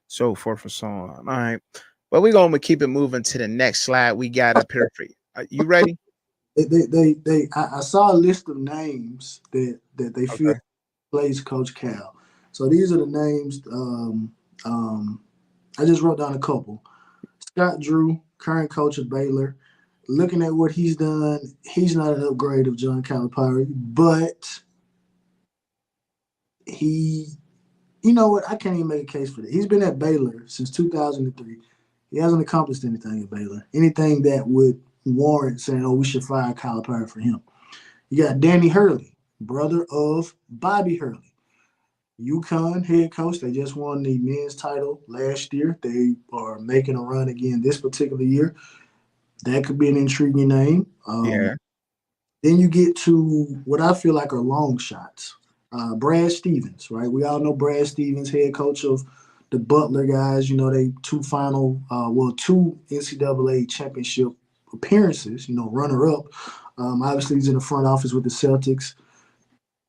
so forth and so on. All right, but we're gonna keep it moving to the next slide. We got up here for you. Are you ready? I saw a list of names that they feel Okay. plays Coach Cal. So these are the names. I just wrote down a couple. Scott Drew, current coach of Baylor. Looking at what he's done, he's not an upgrade of John Calipari, but he, you know what? I can't even make a case for that. He's been at Baylor since 2003. He hasn't accomplished anything at Baylor, anything that would warrant saying, "Oh, we should fire Calipari for him." You got Danny Hurley, brother of Bobby Hurley. UConn head coach. They just won the men's title last year. They are making a run again this particular year. That could be an intriguing name. Yeah. Then you get to what I feel like are long shots. Brad Stevens, right? We all know Brad Stevens, head coach of the Butler guys. They two NCAA championship appearances. Runner up. Obviously, he's in the front office with the Celtics.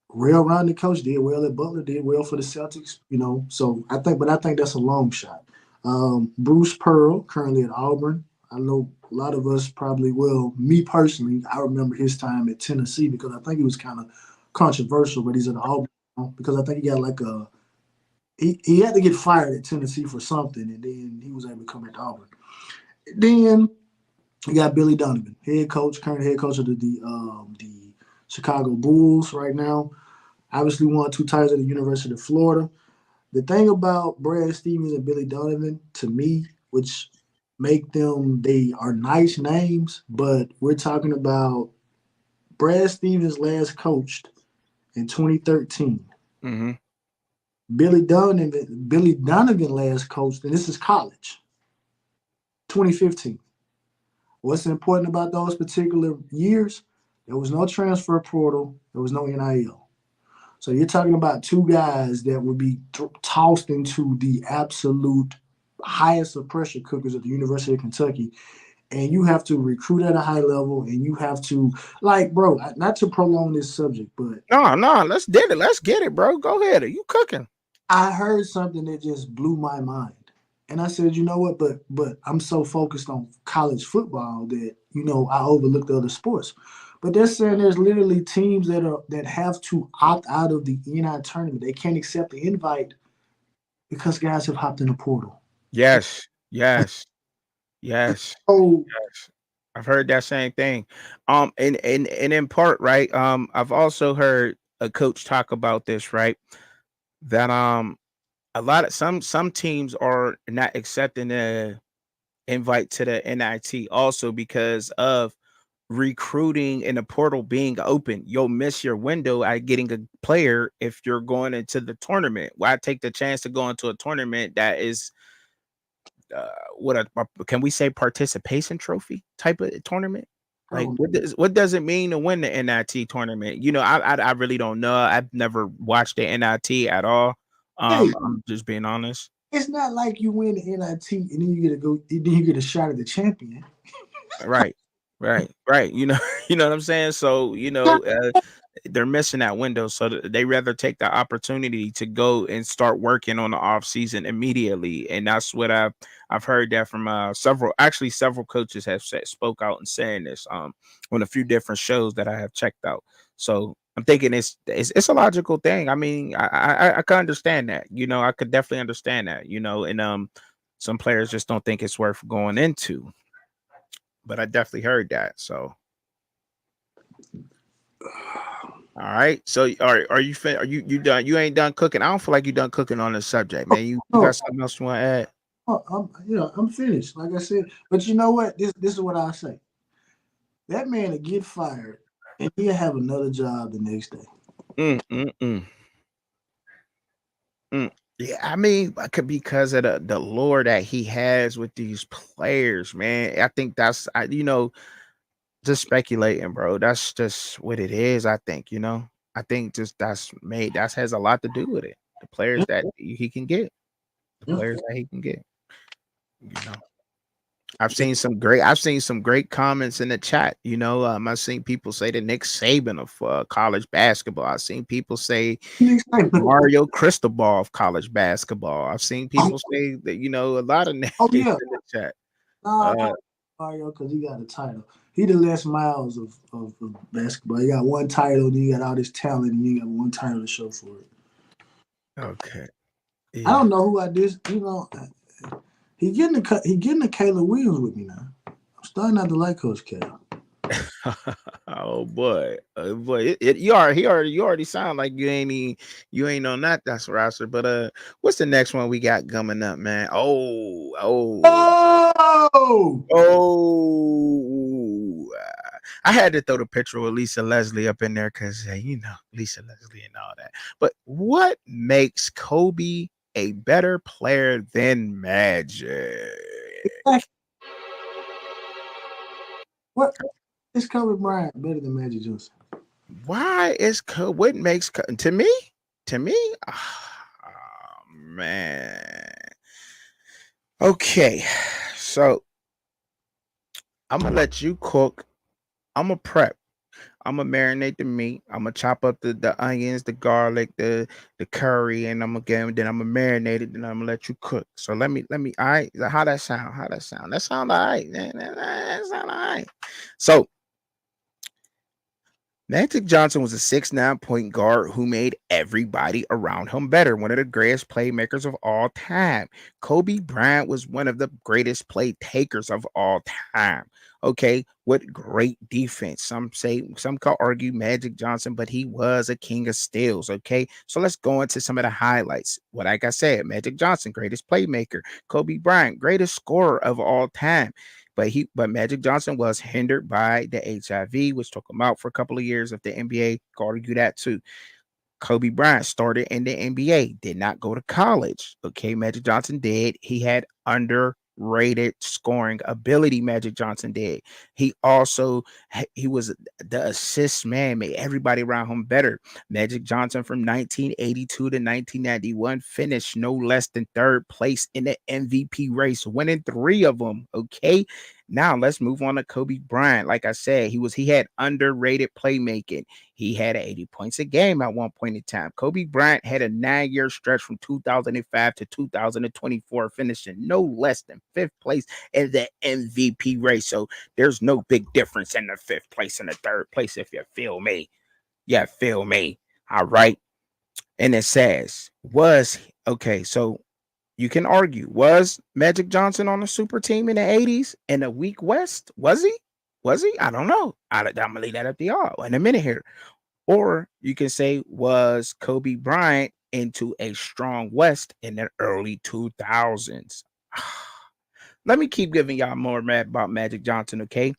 Well-rounded coach, did well at Butler, did well for the Celtics. So I think that's a long shot. Bruce Pearl, currently at Auburn. I know a lot of us probably will. Me personally, I remember his time at Tennessee because I think he was kind of controversial, but he's at Auburn because I think he got he had to get fired at Tennessee for something, and then he was able to come back to Auburn. Then you got Billy Donovan, current head coach of the Chicago Bulls right now. Obviously won 2 titles at the University of Florida. The thing about Brad Stevens and Billy Donovan, to me, which make them, they are nice names, but we're talking about Brad Stevens last coached in 2013. Mm-hmm. Billy Donovan last coached, and this is college, 2015. What's important about those particular years? There was no transfer portal. There was no NIL. So you're talking about two guys that would be tossed into the absolute highest of pressure cookers at the University of Kentucky. And you have to recruit at a high level, and you have to, bro, not to prolong this subject, but No, let's get it. Let's get it, bro. Go ahead. Are you cooking? I heard something that just blew my mind. And I said, you know what, but I'm so focused on college football that, I overlook the other sports. But they're saying there's literally teams that have to opt out of the NI tournament. They can't accept the invite because guys have hopped in the portal. Yes. Oh, I've heard that same thing. And in part, right. I've also heard a coach talk about this, right? That a lot of some teams are not accepting the invite to the NIT also because of recruiting and the portal being open. You'll miss your window at getting a player if you're going into the tournament. Why take the chance to go into a tournament that is can we say participation trophy type of tournament? Like what does it mean to win the NIT tournament? I really don't know. I've never watched the NIT at all. hey, I'm just being honest. it's not like you win the NIT and then you get a shot at the champion. Right. You know, you know what I'm saying? So, they're missing that window. So they rather take the opportunity to go and start working on the off season immediately. And that's what I've heard that from several coaches have spoke out and saying this on a few different shows that I have checked out. So I'm thinking it's a logical thing. I mean, I can understand that. I could definitely understand that. And some players just don't think it's worth going into. But I definitely heard that. So, all right. So, are you you done? You ain't done cooking. I don't feel like you done cooking on this subject, man. You got something else you want to add? I'm finished. Like I said, but you know what? This is what I say. That man will get fired, and he'll have another job the next day. Yeah, I mean, because of the lore that he has with these players, man. I think that's just speculating, bro. That's just what it is. I think, I think just that has a lot to do with it. The players that he can get. The Yeah. players that he can get. You know. I've seen some great comments in the chat. You know, I've seen people say the Nick Saban of college basketball. I've seen people say Mario Cristobal of college basketball. I've seen people say that, you know, a lot of names Oh yeah, in the chat. Mario, because he got a title. He the Les Miles of basketball. You got one title, then you got all this talent, and you got one title to show for it. Okay. I don't know who I did. You know, he getting the Caleb Williams with me now. I'm starting not to like Coach K. Oh boy, you already sound like you ain't on that's roster. But what's the next one we got coming up, man? I had to throw the picture of Lisa Leslie up in there because you know, Lisa Leslie and all that. But what makes Kobe a better player than Magic? What is Kobe Bryant better than Magic Johnson? Why is what makes to me? Oh, man. Okay, so I'm gonna let you cook. I'm gonna prep. I'm gonna marinate the meat. I'm gonna chop up the onions, the garlic, the curry, and I'm gonna marinate it. Then I'm gonna let you cook. So let me. All right, how that sound? That sound all right. That sound all right. So Magic Johnson was a 6'9" point guard who made everybody around him better, one of the greatest playmakers of all time. Kobe Bryant was one of the greatest play takers of all time. Okay, what great defense. Some could argue Magic Johnson, but he was a king of steals. Okay, so let's go into some of the highlights. Like I said, Magic Johnson, greatest playmaker. Kobe Bryant, greatest scorer of all time. But Magic Johnson was hindered by the HIV, which took him out for a couple of years of the NBA. Could argue that too. Kobe Bryant started in the NBA, did not go to college. Okay, Magic Johnson did. He had underrated scoring ability. Magic Johnson did. He was the assist man, made everybody around him better. Magic Johnson from 1982 to 1991 finished no less than third place in the MVP race, winning 3 of them. Okay. Now let's move on to Kobe Bryant. Like I said, he had underrated playmaking. He had 80 points a game at one point in time. Kobe Bryant had a 9-year stretch from 2005 to 2024, finishing no less than 5th place in the MVP race. So there's no big difference in the 5th place and the 3rd place, if you feel me. Yeah, feel me. All right. And it says, so you can argue, was Magic Johnson on a super team in the 80s in a weak West? Was he? I don't know. I'm going to leave that up to y'all in a minute here. Or you can say, was Kobe Bryant into a strong West in the early 2000s? Let me keep giving y'all more about Magic Johnson, okay?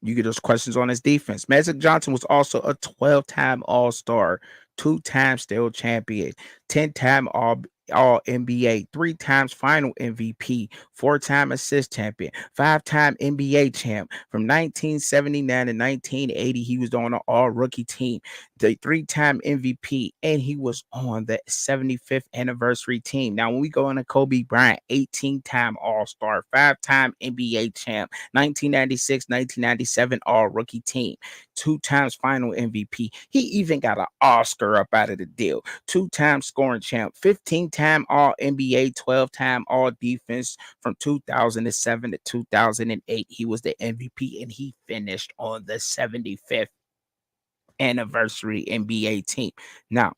You get those questions on his defense. Magic Johnson was also a 12-time All-Star, 2-time Steal Champion, 10-time All NBA, 3 times Final MVP, 4-time Assist Champion, 5-time NBA Champ. From 1979 to 1980, he was on an All Rookie team, the 3-time MVP, and he was on the 75th anniversary team. Now, when we go into Kobe Bryant, 18-time All-Star, 5-time NBA Champ, 1996, 1997 All Rookie team, 2 times Final MVP. He even got an Oscar up out of the deal. 2-time scoring champ, 15-time All NBA, 12-time All Defense. From 2007 to 2008, he was the MVP, and he finished on the 75th anniversary NBA team. Now,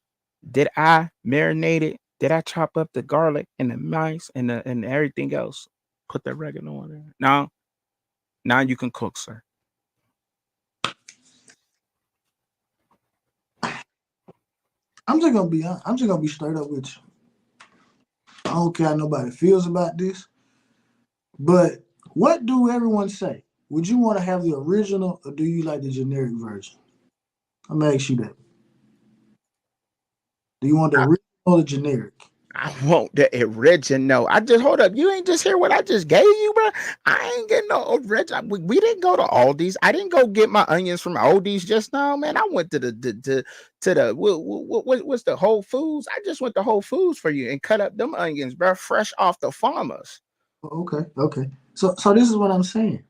did I marinate it? Did I chop up the garlic and the mice and everything else? Put the oregano on there? No. Now you can cook, sir. I'm just gonna be straight up with you. I don't care how nobody feels about this, but what do everyone say? Would you want to have the original, or do you like the generic version? I'm gonna ask you that. Do you want the original or the generic? I I want the original. I just hold up. You ain't just hear what I just gave you, bro. I ain't getting no original. We didn't go to Aldi's. I didn't go get my onions from Aldi's just now, man. I went to the what's the Whole Foods. I just went to Whole Foods for you and cut up them onions, bro, fresh off the farmers. Okay. So this is what I'm saying.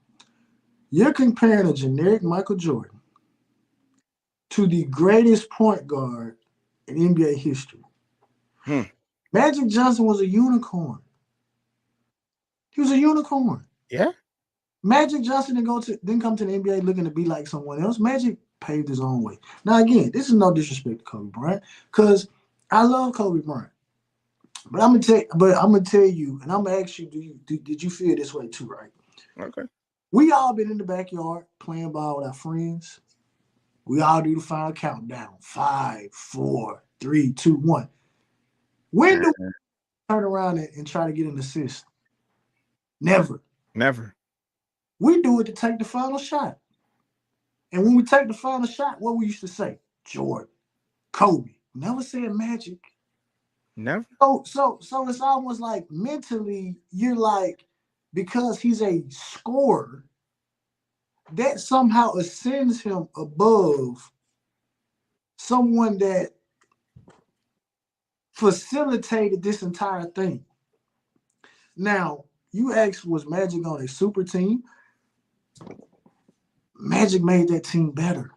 You're comparing a generic Michael Jordan to the greatest point guard in NBA history. Magic Johnson was a unicorn. He was a unicorn. Yeah. Magic Johnson didn't come to the NBA looking to be like someone else. Magic paved his own way. Now, again, this is no disrespect to Kobe Bryant, because I love Kobe Bryant. But I'm gonna tell you, and I'm gonna ask you, did you feel this way too, right? Okay. We all been in the backyard playing ball with our friends. We all do the final countdown. 5, 4, 3, 2, 1. When do we turn around and try to get an assist? Never. We do it to take the final shot. And when we take the final shot, what we used to say? Jordan, Kobe. Never said Magic. Never. So it's almost like mentally, you're like, because he's a scorer, that somehow ascends him above someone that facilitated this entire thing. Now, you asked, was Magic on a super team? Magic made that team better.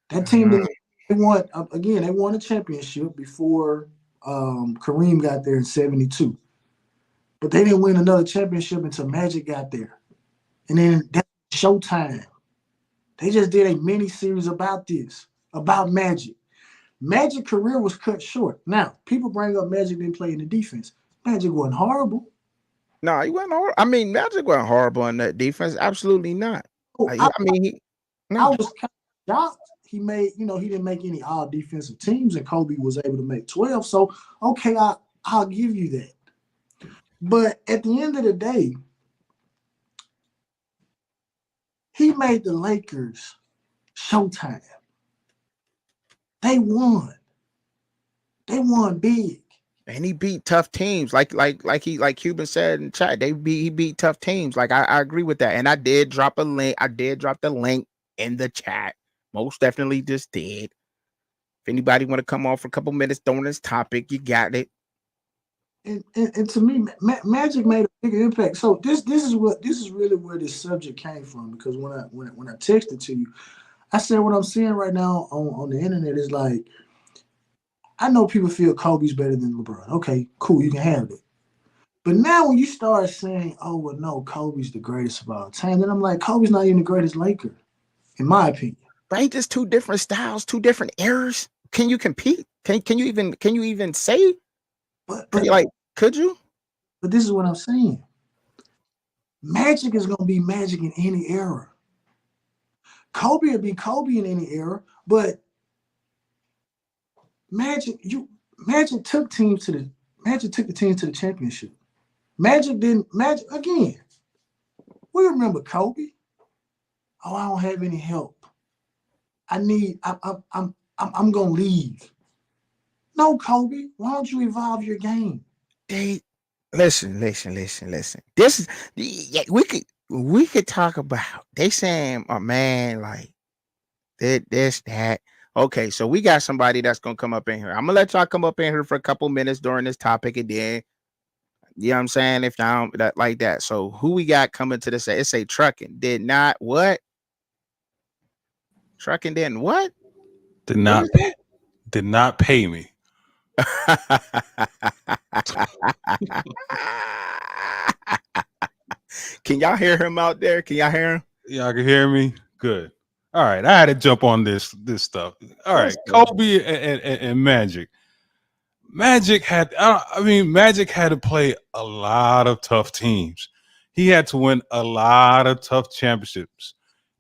That team, they won a championship before Kareem got there in 72. But they didn't win another championship until Magic got there. And then that's Showtime. They just did a mini series about Magic. Magic's career was cut short. Now, people bring up Magic didn't play in the defense. Magic wasn't horrible. No, he wasn't horrible. I mean, Magic wasn't horrible in that defense. Absolutely not. I was kind of shocked. He didn't make any all defensive teams, and Kobe was able to make 12. So, okay, I'll give you that. But at the end of the day, he made the Lakers Showtime. They won. They won big. And he beat tough teams, like Cuban said in chat. He beat tough teams. Like I agree with that. And I did drop a link. I did drop the link in the chat. Most definitely just did. If anybody want to come on for a couple minutes during this topic, you got it. And to me, Magic made a bigger impact. So this is really where this subject came from. Because when I texted to you, I said what I'm seeing right now on the internet is like, I know people feel Kobe's better than LeBron. Okay, cool, you can have it. But now when you start saying, oh, well, no, Kobe's the greatest of all time, then I'm like, Kobe's not even the greatest Laker, in my opinion. Right? Just two different styles, two different eras. Can you compete? Can you even say? But could you? But this is what I'm saying. Magic is gonna be Magic in any era. Kobe will be Kobe in any era, but Magic took the team to the championship. Magic again. We remember Kobe. Oh, I don't have any help. I'm gonna leave. No, Kobe, why don't you evolve your game? Listen. This is we could talk about. They saying, oh man, like this, that. Okay, so we got somebody that's gonna come up in here. I'm gonna let y'all come up in here for a couple minutes during this topic, and then you know what I'm saying, if y'all that like that. So who we got coming to this? It say Trucking did not what? Trucking didn't what? Did not pay me. Can y'all hear him out there? Can y'all hear him? Y'all can hear me? Good. All right, I had to jump on this stuff. All right, Kobe and Magic. Magic had to play a lot of tough teams. He had to win a lot of tough championships.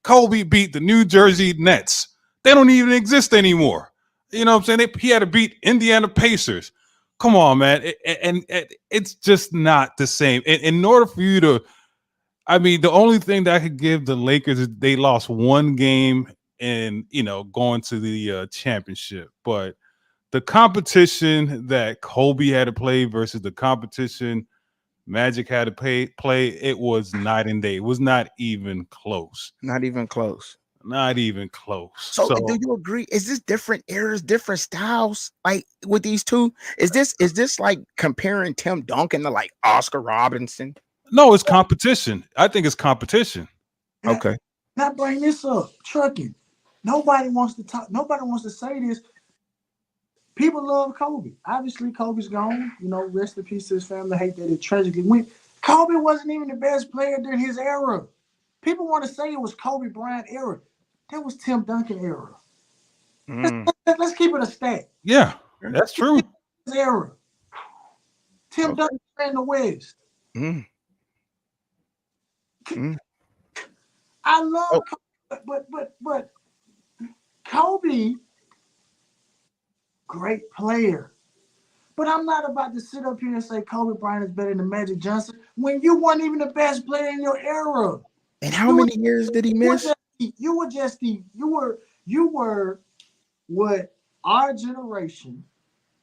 Kobe beat the New Jersey Nets. They don't even exist anymore. You know what I'm saying? He had to beat Indiana Pacers. Come on, man. And it's just not the same. In order for you to, the only thing that I could give the Lakers is they lost one game and, going to the championship. But the competition that Kobe had to play versus the competition Magic had to play, it was night and day. It was not even close. Not even close. Not even close. So, do you agree? Is this different eras, different styles? Like with these two, is this like comparing Tim Duncan to like Oscar Robinson? No, it's competition. I think it's competition. Okay. Now bring this up, trucking. Nobody wants to talk. Nobody wants to say this. People love Kobe. Obviously, Kobe's gone. You know, rest in peace to his family. I hate that it tragically went. Kobe wasn't even the best player during his era. People want to say it was Kobe Bryant era. That was Tim Duncan era. Let's keep it a stat. Yeah, that's true. His era. Tim Duncan in the West. I love Kobe, but Kobe, great player. But I'm not about to sit up here and say Kobe Bryant is better than Magic Johnson when you weren't even the best player in your era. And how many years did he miss? You were what our generation,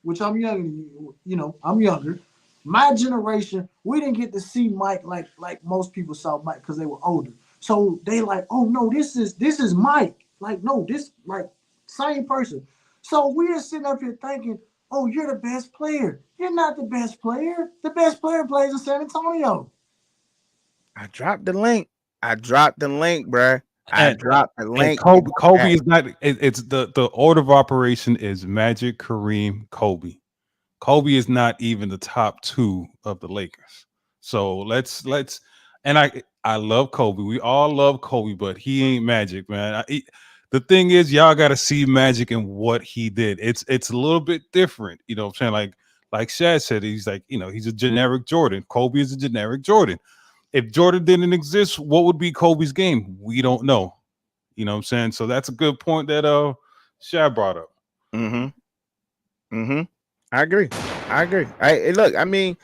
which I'm younger than you, you know, I'm younger. My generation, we didn't get to see Mike like most people saw Mike because they were older. So they like, oh no, this is Mike. Like, no, this like same person. So we're sitting up here thinking, oh, you're the best player. You're not the best player. The best player plays in San Antonio. I dropped the link, bruh. I dropped the link. Kobe is not. It's the order of operation is Magic, Kareem, Kobe. Kobe is not even the top two of the Lakers. So let's and I love Kobe. We all love Kobe, but he ain't Magic, man. The thing is, y'all got to see Magic and what he did. It's a little bit different, you know what I'm saying? Like Shad said, he's like, you know, he's a generic Jordan. Kobe is a generic Jordan. If Jordan didn't exist, what would be Kobe's game? We don't know. You know what I'm saying? So that's a good point that Shad brought up. I agree. Look, I mean,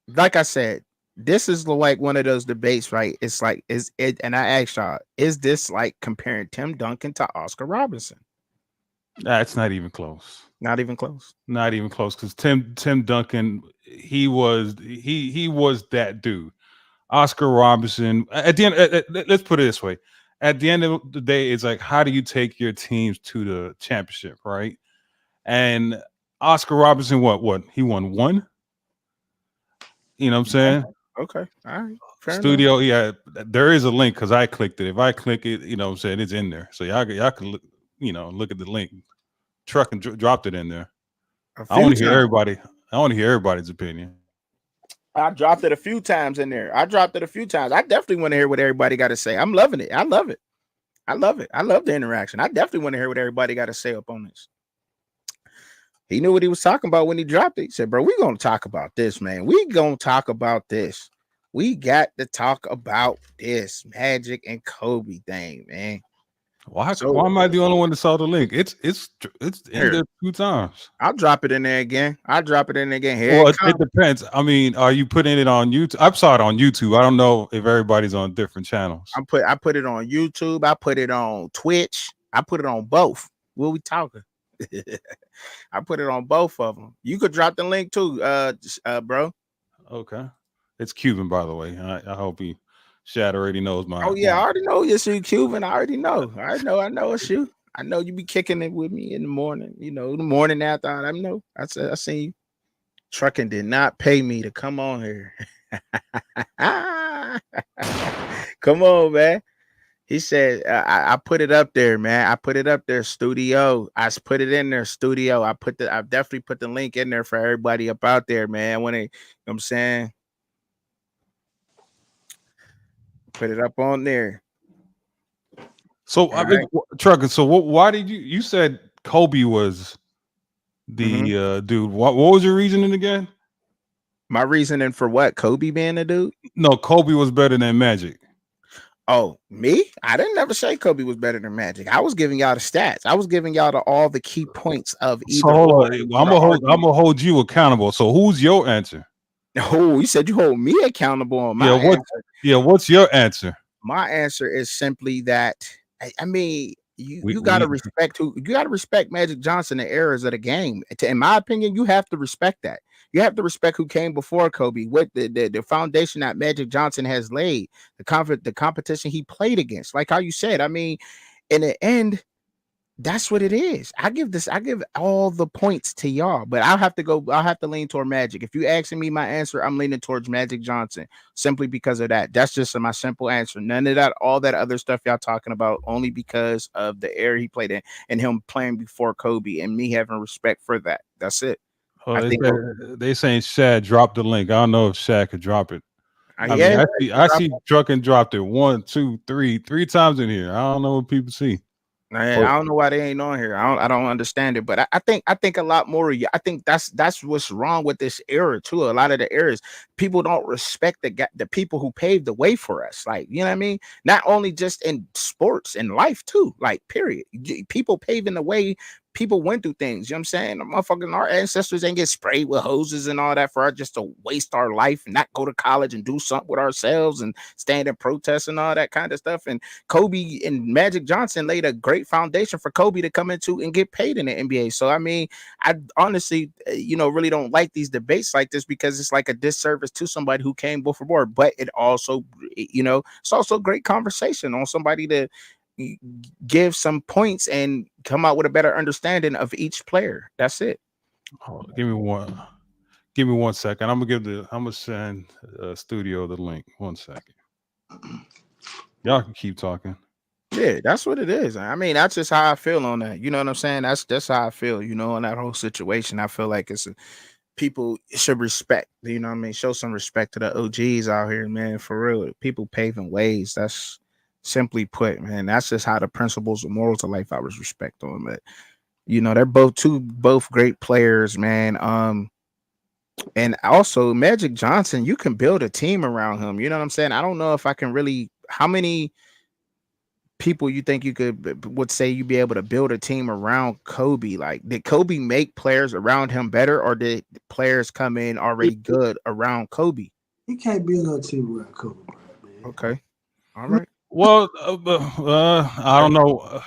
like I said, this is like one of those debates, right? It's like, is it, and I asked y'all, is this like comparing Tim Duncan to Oscar Robinson? That's not even close. Not even close. Not even close. Because Tim Duncan, he was that dude. Oscar Robinson. At the end, let's put it this way: at the end of the day, it's like, how do you take your teams to the championship, right? And Oscar Robinson, what? He won one. You know what I'm saying? Okay. All right. Fair Studio, enough. Yeah. There is a link because I clicked it. If I click it, you know what I'm saying, it's in there. So y'all can look, look at the link. Truck and dropped it in there. I want to hear everybody. I want to hear everybody's opinion. I dropped it a few times in there. I definitely want to hear what everybody got to say. I'm loving it. I love it. I love the interaction. I definitely want to hear what everybody got to say up on this. He knew what he was talking about when he dropped it. He said, bro, we're going to talk about this, man. We going to talk about this. We got to talk about this Magic and Kobe thing, man. Why am I the only one that saw the link? It's in there 2 times. I'll drop it in there again. Here it depends. I mean, are you putting it on YouTube? I saw it on YouTube. I don't know if everybody's on different channels. I put it on YouTube. I put it on Twitch. I put it on both. What we talking? I put it on both of them. You could drop the link too, bro. Okay. It's Cuban, by the way. I hope Shad already knows my. Oh yeah, I already know you're Cuban. I already know. I know it's you. I know you be kicking it with me in the morning. You know, the morning after. I know. I seen you. Trucking did not pay me to come on here. Come on, man. He said, I put it up there, man. I put it up there, studio. I put it in there, studio. I definitely put the link in there for everybody up out there, man. When you know what I'm saying? Put it up on there. So I mean, Trucker, so why did you said Kobe was the dude? What was your reasoning again? My reasoning for what? Kobe being a dude? No, Kobe was better than Magic. Oh, me? I didn't ever say Kobe was better than Magic. I was giving y'all the stats. I was giving y'all all the key points of either. So hold on. I'm gonna hold you accountable. So who's your answer? Oh, you said you hold me accountable on my answer. What's your answer? My answer is simply that I mean, you gotta respect Magic Johnson, the eras of the game. In my opinion, you have to respect that. You have to respect who came before Kobe, what the foundation that Magic Johnson has laid, the competition he played against. Like how you said, I mean, in the end, that's what it is. I give all the points to y'all, but I'll have to lean toward Magic. If you asking me my answer, I'm leaning towards Magic Johnson simply because of that. That's just my simple answer. None of that, all that other stuff y'all talking about, only because of the era he played in and him playing before Kobe and me having respect for that. That's it. Oh, I think they saying Shad dropped the link. I don't know if Shad could drop it. I mean, I see Truckin dropped it 1, 2, 3 times in here. I don't know what people see. Man, I don't know why they ain't on here. I don't understand it, but I think a lot more of you. I think that's what's wrong with this era too. A lot of the eras, people don't respect the people who paved the way for us. Like, you know what I mean? Not only just in sports, in life too. Like, period. People paving the way. People went through things. You know what I'm saying? Motherfucking our ancestors ain't get sprayed with hoses and all that for us just to waste our life and not go to college and do something with ourselves and stand in protests and all that kind of stuff. And Kobe and Magic Johnson laid a great foundation for Kobe to come into and get paid in the NBA. So, I mean, I honestly, really don't like these debates like this because it's like a disservice to somebody who came before. But it also, it's also great conversation on somebody to give some points and come out with a better understanding of each player. That's it. Oh, give me 1 second. I'm gonna send studio the link. 1 second. Y'all can keep talking. Yeah, that's what it is. I mean, that's just how I feel on that. You know what I'm saying? That's how I feel, on that whole situation. I feel like people should respect, what I mean? Show some respect to the OGs out here, man, for real. People paving ways. That's simply put, man. That's just how the principles and morals of life I was respect on. But they're both great players, man. And also Magic Johnson, you can build a team around him. You know what I'm saying? I don't know if I can really. How many people you think you would say you'd be able to build a team around Kobe? Like, did Kobe make players around him better, or did players come in already good around Kobe? You can't build a team around Kobe, man. Okay, all right. Well, I don't know.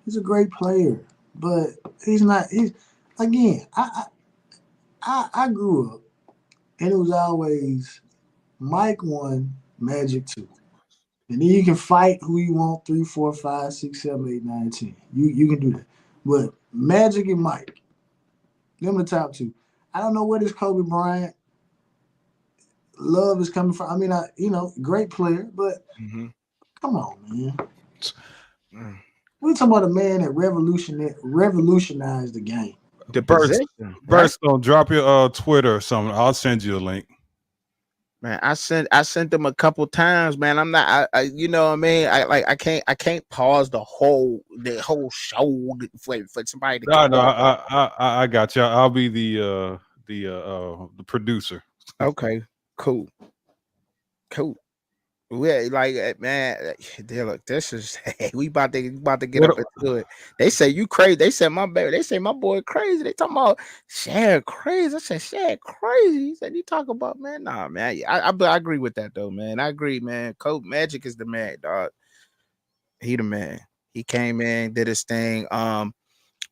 He's a great player, but he's not. He's again. I grew up, and it was always Mike 1, Magic 2. And then you can fight who you want, 3, 4, 5, 6, 7, 8, 9, 10. You can do that. But Magic and Mike, them the top 2. I don't know where this Kobe Bryant love is coming from. I mean, great player, but come on, man. We're talking about a man that revolutionized the game. The position. Burst, don't drop your Twitter or something. I'll send you a link. Man, I sent them a couple times, man. I'm not, you know what I mean? I can't pause the whole show for somebody to. No, I got you. I'll be the producer. Okay, cool. Yeah, like, man, look, this is we about to get up into it. They say you crazy. They say my boy crazy. They talking about Shad crazy. I said Shad crazy. He said, you talk about, man. Nah, man. I agree with that though, man. I agree, man. Kobe Magic is the man, dog. He the man. He came in, did his thing.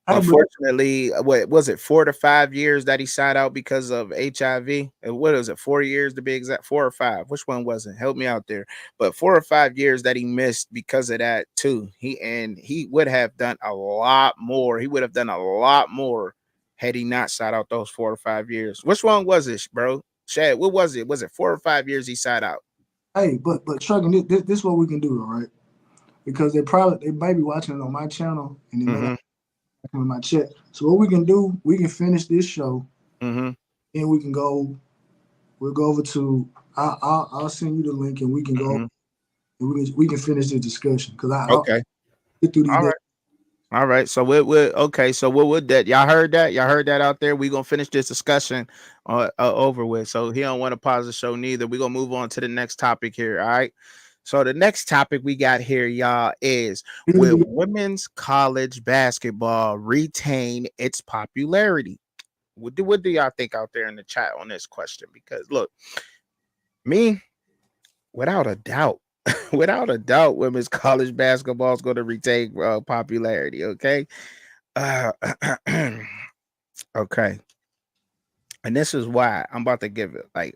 Unfortunately, what was it, 4 to 5 years that he sat out because of HIV? What is it, 4 years to be exact? 4 or 5? Which one was it? Help me out there. But 4 or 5 years that he missed because of that too. He would have done a lot more. He would have done a lot more had he not sat out those 4 or 5 years. Which one was it, bro? Shad, what was it? Was it 4 or 5 years he sat out? Hey, but Truckin, this is what we can do, all right? Because they might be watching it on my channel and they may in my chat. So what we can do, we can finish this show, and we can go. We'll go over to. I'll send you the link, and we can go. And we can finish the discussion because I'll get through these. All right. All right. So we're okay. So what would that? Y'all heard that? Y'all heard that out there? We're gonna finish this discussion over with. So he don't want to pause the show neither. We're gonna move on to the next topic here. All right. So the next topic we got here, y'all, is will women's college basketball retain its popularity? What do y'all think out there in the chat on this question? Because look, me, without a doubt, without a doubt, women's college basketball is going to retain popularity. Okay. Uh, okay. And this is why I'm about to give it. Like,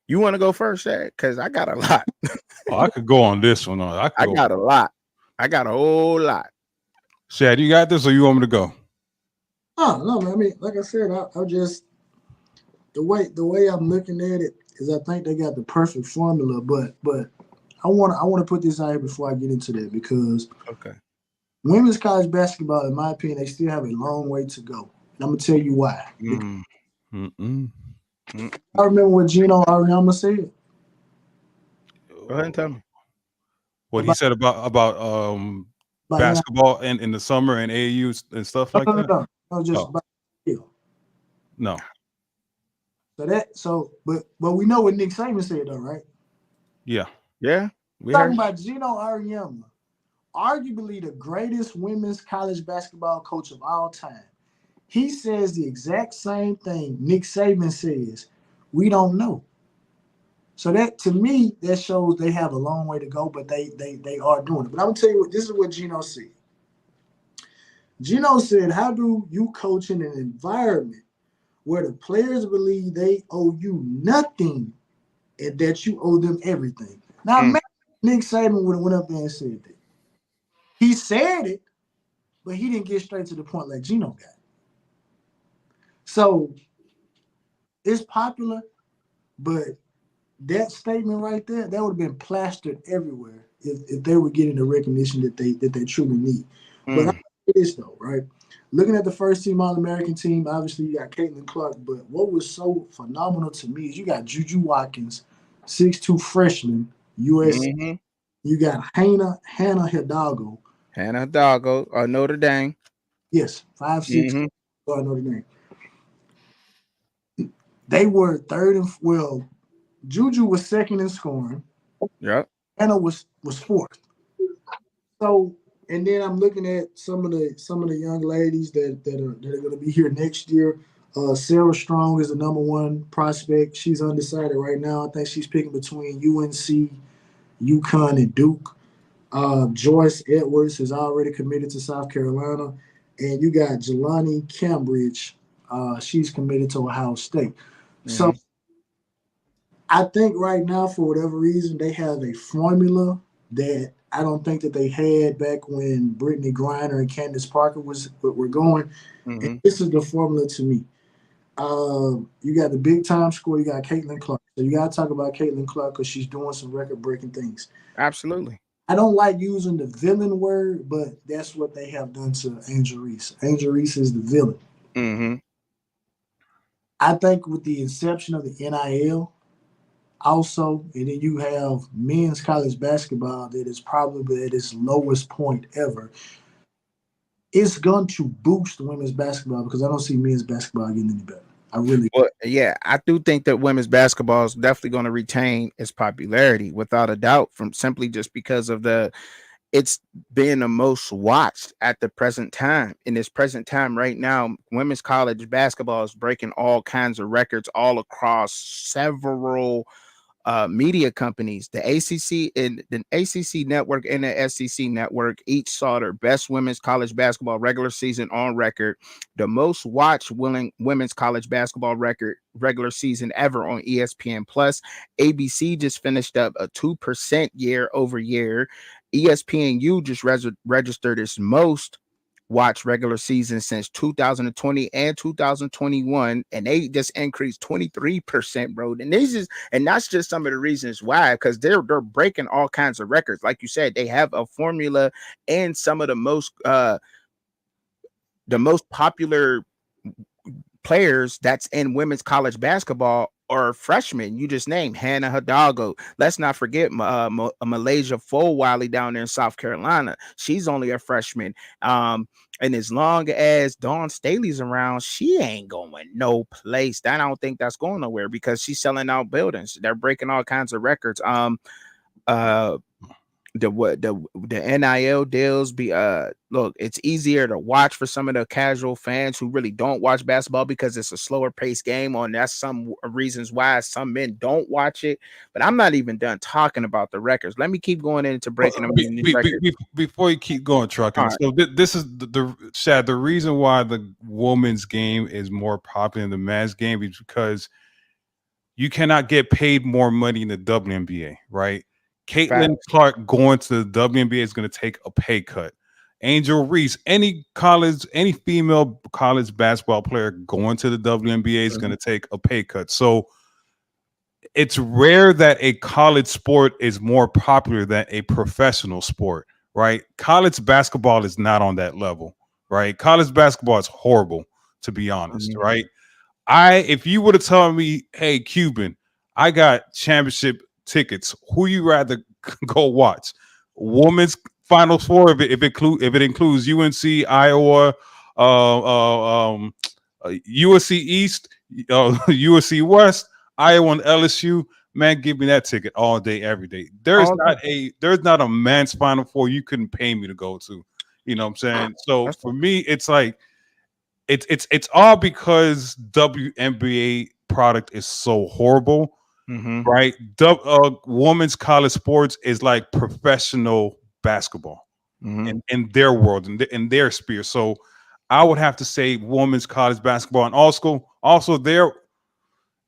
you want to go first, Shaq? Because I got a lot. Oh, I could go on this one. I could I go. got a lot. I got a whole lot. Shad, you got this, or you want me to go? Oh no, man. I mean, like I said, I just the way I'm looking at it is I think they got the perfect formula, but I want to put this out here before I get into that because Okay. women's college basketball, in my opinion, they still have a long way to go. And I'm gonna tell you why. I remember what Gino Auriemma said. Go ahead and tell me. What he said about basketball and in the summer and AAU and stuff like that. No, just about no. But we know what Nick Saban said though, right? Yeah. We're talking about Gino Auriemma, arguably the greatest women's college basketball coach of all time. He says the exact same thing Nick Saban says. We don't know. So that, to me, that shows they have a long way to go, but they are doing it. But I'm gonna tell you what, this is what Gino said. Gino said, how do you coach in an environment where the players believe they owe you nothing and that you owe them everything? Now, maybe Nick Saban would have went up there and said that. He said it, but he didn't get straight to the point like Gino got. So it's popular, but that statement right there, that would have been plastered everywhere if they were getting the recognition that they truly need. But it is though, right? Looking at the first team All-American team, obviously you got Caitlin Clark, but what was so phenomenal to me is you got Juju Watkins, 6'2" freshman, USC. You got Hannah Hidalgo. Hannah Hidalgo, Notre Dame. Yes, 5'6", Notre Dame. They were third and Juju was second in scoring. Yep. Hannah was fourth. So, and then I'm looking at some of the young ladies that are going to be here next year. Sarah Strong is the number one prospect. She's undecided right now. I think she's picking between UNC, UConn, and Duke. Joyce Edwards is already committed to South Carolina. And you got Jelani Cambridge. She's committed to Ohio State. So I think right now, for whatever reason, they have a formula that I don't think that they had back when Brittany Griner and Candace Parker were going. And this is the formula to me. You got the big time score. You got Caitlin Clark. So you got to talk about Caitlin Clark because she's doing some record-breaking things. Absolutely. I don't like using the villain word, but that's what they have done to Angel Reese. Angel Reese is the villain. I think with the inception of the NIL, also, and then you have men's college basketball that is probably at its lowest point ever. It's going to boost women's basketball because I don't see men's basketball getting any better. I really. Well, yeah, I do think that women's basketball is definitely going to retain its popularity without a doubt, from simply just because of it's being the most watched at the present time. In this present time right now, women's college basketball is breaking all kinds of records all across several media companies. The ACC and the ACC network and the SEC network each saw their best women's college basketball regular season on record, the most watched women's college basketball regular season ever on ESPN Plus. ABC just finished up a 2% year over year. ESPNU just registered its most watch regular season since 2020 and 2021, and they just increased 23%, bro. And that's just some of the reasons why, because they're breaking all kinds of records. Like you said, they have a formula, and some of the most popular players that's in women's college basketball are freshmen. You just named Hannah Hidalgo. Let's not forget Malaysia Fulwiley down there in South Carolina. She's only a freshman. And as long as Dawn Staley's around, she ain't going no place. I don't think that's going nowhere because she's selling out buildings. They're breaking all kinds of records. the NIL deals be look, it's easier to watch for some of the casual fans who really don't watch basketball because it's a slower paced game. On that's some reasons why some men don't watch it. But I'm not even done talking about the records. Let me keep going into breaking them these records. Before you keep going, trucking. All right. So this is Shad. The reason why the women's game is more popular than the men's game is because you cannot get paid more money in the WNBA, right? Caitlin Clark going to the WNBA is going to take a pay cut. Angel Reese, any female college basketball player going to the WNBA is going to take a pay cut. So it's rare that a college sport is more popular than a professional sport, right? College basketball is not on that level, right? College basketball is horrible, to be honest, right? If you would have told me, hey, Cuban, I got championship tickets, who you rather go watch? Women's Final Four, if it includes UNC, Iowa, USC East, USC West, Iowa, and LSU. Man, give me that ticket all day, every day. There's not a men's Final Four you couldn't pay me to go to. You know what I'm saying? So for me, it's like it's all because WNBA product is so horrible. Right, women's college sports is like professional basketball in their world, in their sphere. So I would have to say women's college basketball, and also there,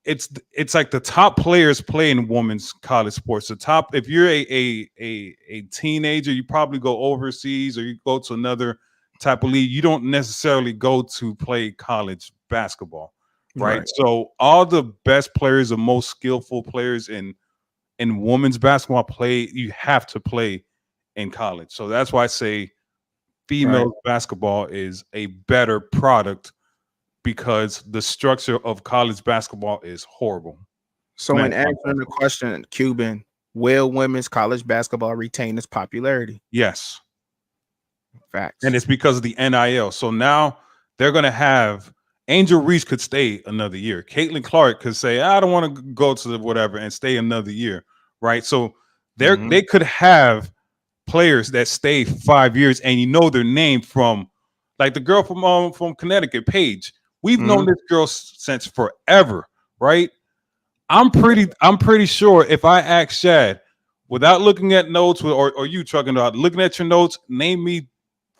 it's like the top players play in women's college sports. The top, if you're a teenager, you probably go overseas or you go to another type of league. You don't necessarily go to play college basketball. Right. So all the best players, the most skillful players in women's basketball you have to play in college. So that's why I say female basketball is a better product because the structure of college basketball is horrible. So in answering the question, Cuban, will women's college basketball retain its popularity? Yes. Facts. And it's because of the NIL. So now they're going to have Angel Reese could stay another year. Caitlin Clark could say, I don't want to go to the whatever and stay another year, right? So they could have players that stay 5 years, and you know their name from, like the girl from Connecticut, Paige. We've known this girl since forever, right? I'm pretty sure if I ask Shad, without looking at notes, or you trucking out, looking at your notes, name me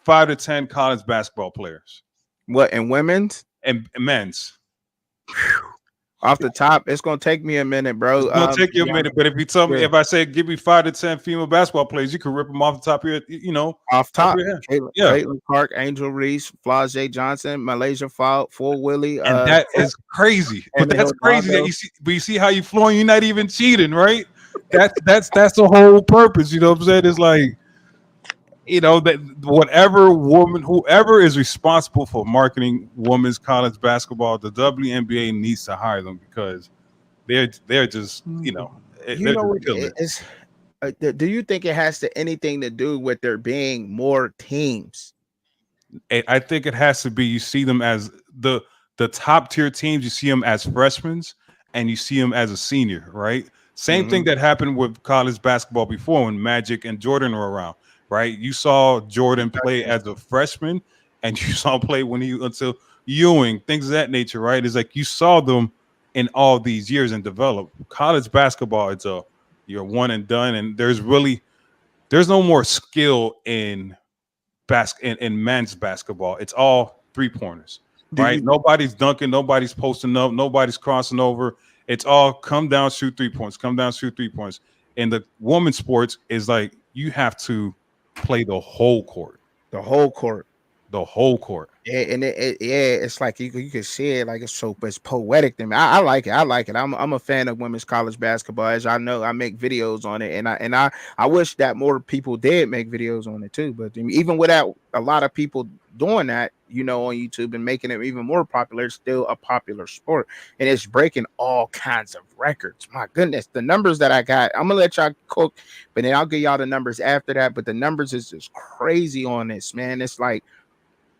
5 to 10 college basketball players. What, in women's? And men's. Off the top, it's gonna take me a minute, bro. It's gonna take you a minute, but if you tell me, if I say give me 5 to 10 female basketball players, you can rip them off the top of your, off top. Caitlin Clark, Angel Reese, Flau'jae Johnson, Malaysia Fall, Full Willie, and that is crazy. But that's crazy that you see how you flowing. You're not even cheating, right? That's the whole purpose. You know what I'm saying? It's like, that whoever is responsible for marketing women's college basketball, the WNBA needs to hire them because they're just, do you think it has anything to do with there being more teams? I think it has to be. You see them as the top tier teams. You see them as freshmen, and you see them as a senior, right? Same thing that happened with college basketball before when Magic and Jordan were around. Right, you saw Jordan play as a freshman, and you saw him play until Ewing, things of that nature. Right, it's like you saw them in all these years and develop. College basketball, you're one and done, and there's no more skill in men's basketball. It's all 3-pointers. Right, nobody's dunking, nobody's posting up, nobody's crossing over. It's all come down, shoot 3 points, come down, shoot 3 points. And the women's sports is like you have to play the whole court. The whole court. Yeah, and it's like you can see it like it's poetic to me. I like it. I'm a fan of women's college basketball. As I know, I make videos on it, and I wish that more people did make videos on it too. But even without a lot of people doing that, on YouTube and making it even more popular, it's still a popular sport, and it's breaking all kinds of records. My goodness, the numbers that I got, I'm gonna let y'all cook, but then I'll give y'all the numbers after that. But the numbers is just crazy on this, man. It's like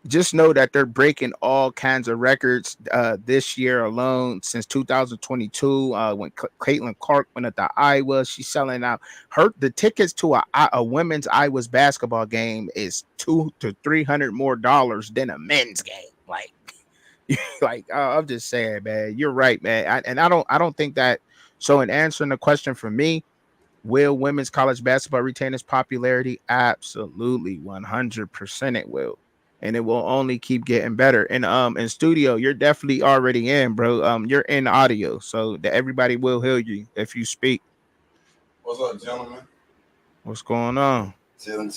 just know that they're breaking all kinds of records this year alone. Since 2022, when Caitlin Clark went at the Iowa, she's selling out the tickets to a women's Iowa's basketball game is $200 to $300 more than a men's game. Like, I'm just saying, man, you're right, man. I don't think that. So in answering the question for me, will women's college basketball retain its popularity? Absolutely, 100% it will, and it will only keep getting better. And in studio, you're definitely already in, bro. You're in audio, so that everybody will hear you if you speak. What's up, gentlemen? What's going on? Chilling.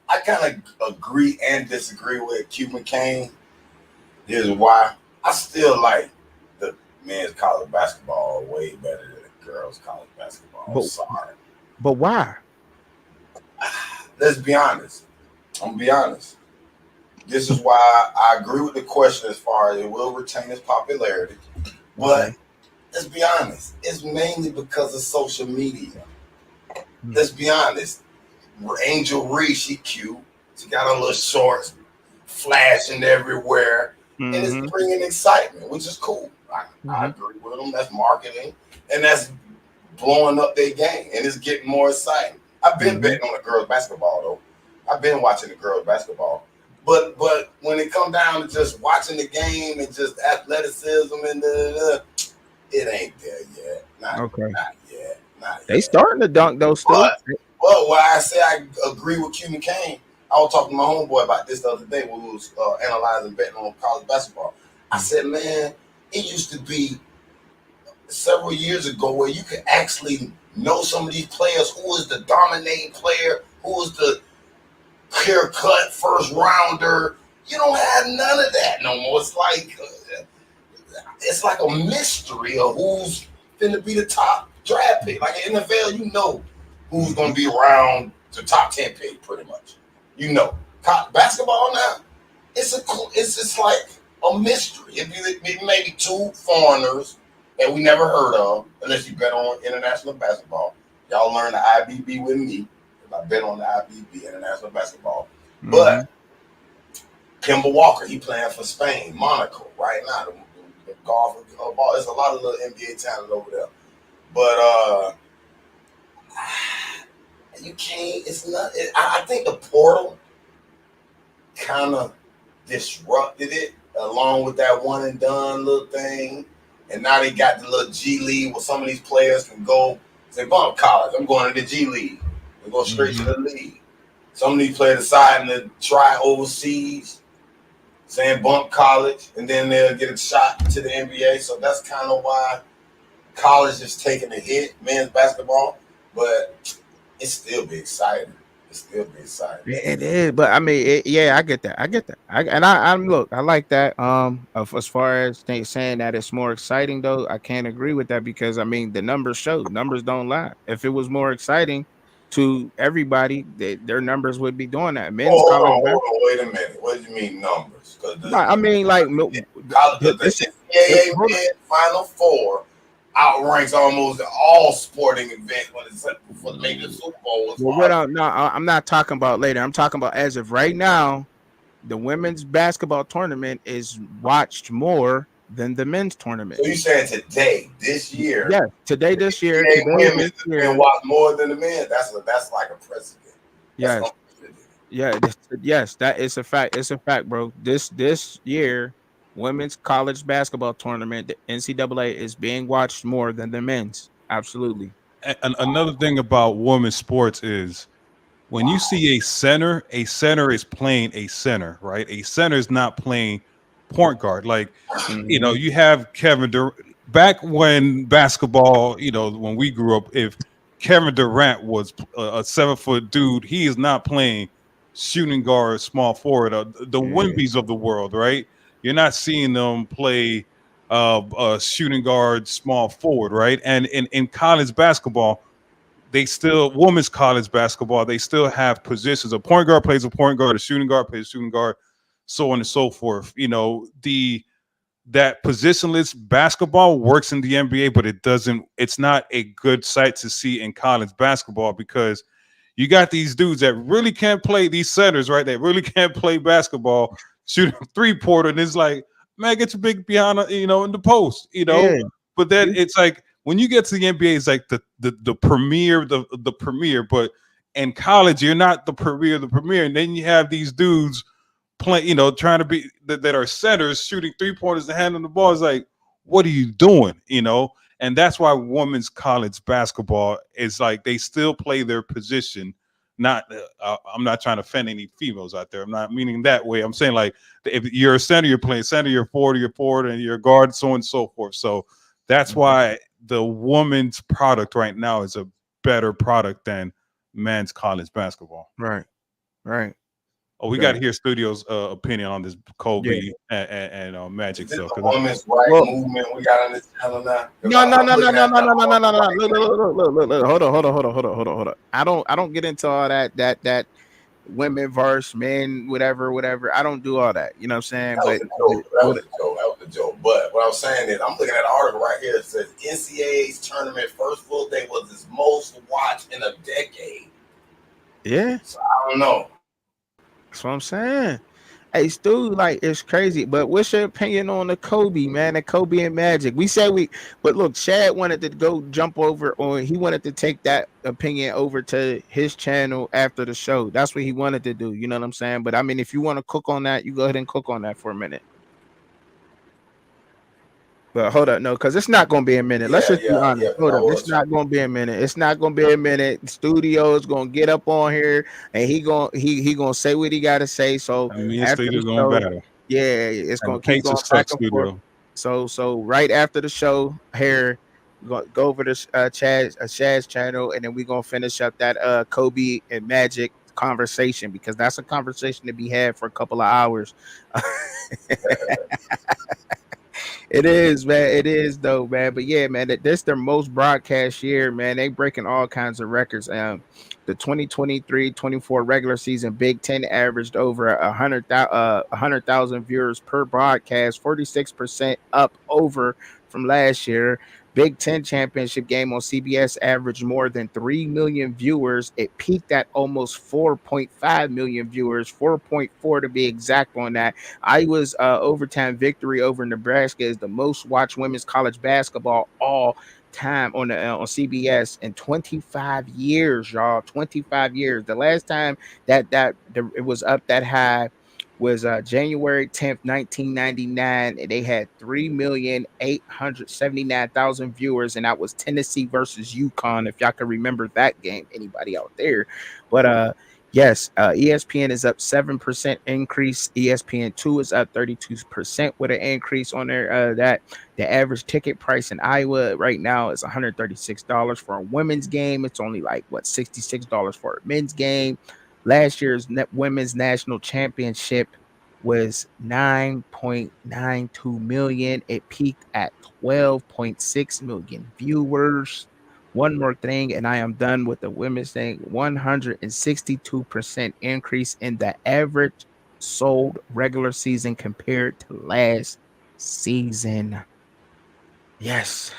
I kind of agree and disagree with Cuban Kane. Here's why. I still like the men's college basketball way better than the girls' college basketball. I'm sorry. But why? Let's be honest. I'm going to be honest. This is why I agree with the question as far as it will retain its popularity. But let's be honest. It's mainly because of social media. Let's be honest. Angel Reese, she cute. She got her little shorts flashing everywhere. And it's bringing excitement, which is cool. I agree with them. That's marketing. And that's blowing up their game. And it's getting more exciting. I've been betting on the girls' basketball, though. I've been watching the girls' basketball. But when it comes down to just watching the game and just athleticism and it ain't there yet. Not yet. They starting to dunk, though, still. Well, why I say I agree with Cuban Kane, I was talking to my homeboy about this the other day when we was analyzing betting on college basketball. I said, man, it used to be several years ago where you could actually know some of these players, who was the dominating player, who was the clear-cut first rounder. You don't have none of that no more. It's like a mystery of who's finna be the top draft pick. Like in NFL, you know who's going to be around the top 10 pick, pretty much. You know, basketball now, it's just like a mystery. It may be two foreigners that we never heard of, unless you bet on international basketball. Y'all learn the IBB with me. I bet on the IBB, international basketball. But Kemba Walker, he playing for Spain, Monaco, right now. The golf, ball. There's a lot of little NBA talent over there. But you can't. It's not. I think the portal kind of disrupted it, along with that one and done little thing. And now they got the little G League where some of these players can go say, "Bump college. I'm going to the G League." They go straight to the league. Some of these players deciding to try overseas, saying bump college, and then they'll get a shot to the NBA. So that's kind of why college is taking a hit, men's basketball, but it still be exciting. It is, but I mean, I get that. I'm look, I like that. As far as saying that it's more exciting, though, I can't agree with that because I mean the numbers show. Numbers don't lie. If it was more exciting to everybody, their numbers would be doing that. Men's hold on, wait a minute. What do you mean numbers? I mean, like the NCAA men Final Four outranks almost all sporting events when it's for maybe the Super Bowl. I'm not talking about later. I'm talking about as of right now, the women's basketball tournament is watched more than the men's tournament. So you saying today, this year? Yeah, this year. Women watch more than the men. That's like a precedent. Yes, that is a fact. It's a fact, bro. This year, women's college basketball tournament, the NCAA is being watched more than the men's. Absolutely. And another thing about women's sports is when you see a center is playing a center, right? A center is not playing point guard. Like, you know, you have Kevin Durant. Back when basketball, you know, when we grew up, if Kevin Durant was a 7-foot dude, he is not playing shooting guard, small forward, the Wimbies of the world, right? You're not seeing them play shooting guard, small forward, right? And in college basketball, women's college basketball, they still have positions. A point guard plays a point guard, a shooting guard plays a shooting guard, so on and so forth. You know, that positionless basketball works in the NBA, but it's not a good sight to see in college basketball because you got these dudes that really can't play, these centers, right? That really can't play basketball. shooting a 3-pointer, and it's like, man, get your big behind, in the post, Yeah. But then it's like when you get to the NBA, it's like the premier, the premier. But in college, you're not the premier, and then you have these dudes playing, trying to be that are centers shooting 3-pointers and handling the ball. It's like, what are you doing? And that's why women's college basketball is like they still play their position. Not, I'm not trying to offend any females out there. I'm not meaning that way. I'm saying like if you're a center, you're playing center. You're forward, and you're guard, so on and so forth. So that's why the women's product right now is a better product than men's college basketball. Right. Oh, we got to hear Studio's opinion on this Kobe and Magic Is it stuff. the women's right movement we got on this channel now? No. Look. Hold on. I don't get into all that women versus men, whatever. I don't do all that. You know what I'm saying? That was a joke. But what I was saying is, I'm looking at an article right here that says NCAA's tournament first full day was its most watched in a decade. Yeah. So I don't know. That's what I'm saying. Hey, Stu, like, it's crazy. But what's your opinion on the Kobe, man? The Kobe and Magic. But look, Shad wanted to go jump over, or he wanted to take that opinion over to his channel after the show. That's what he wanted to do. You know what I'm saying? But I mean, if you want to cook on that, you go ahead and cook on that for a minute. But hold up, no, because it's not gonna be a minute. Let's just be honest. Hold up, it's not gonna be a minute. It's not gonna be a minute. The studio is gonna get up on here, and he gonna say what he gotta say. So after the show, battle. Yeah, it's gonna keep going back and forth. So right after the show, here, go over to Shad's channel, and then we're gonna finish up that Kobe and Magic conversation, because that's a conversation to be had for a couple of hours. It is, man. It is, though, man. But yeah, man, this their most broadcast year, man. They breaking all kinds of records. The 2023-24 regular season Big Ten averaged over 100,000 viewers per broadcast, 46% up over from last year. Big Ten championship game on CBS averaged more than 3 million viewers. It peaked at almost 4.5 million viewers, 4.4 to be exact on that. Iowa's overtime victory over Nebraska is the most watched women's college basketball all time on CBS in 25 years, y'all. 25 years. The last time that it was up that high was January 10th, 1999. And they had 3,879,000 viewers, and that was Tennessee versus UConn, if y'all can remember that game, anybody out there. But yes, ESPN is up 7% increase. ESPN2 is up 32% with an increase on their that. The average ticket price in Iowa right now is $136 for a women's game. It's only like $66 for a men's game. Last year's women's national championship was 9.92 million. It peaked at 12.6 million viewers. One more thing, and I am done with the women's thing. 162% increase in the average sold regular season compared to last season. Yes.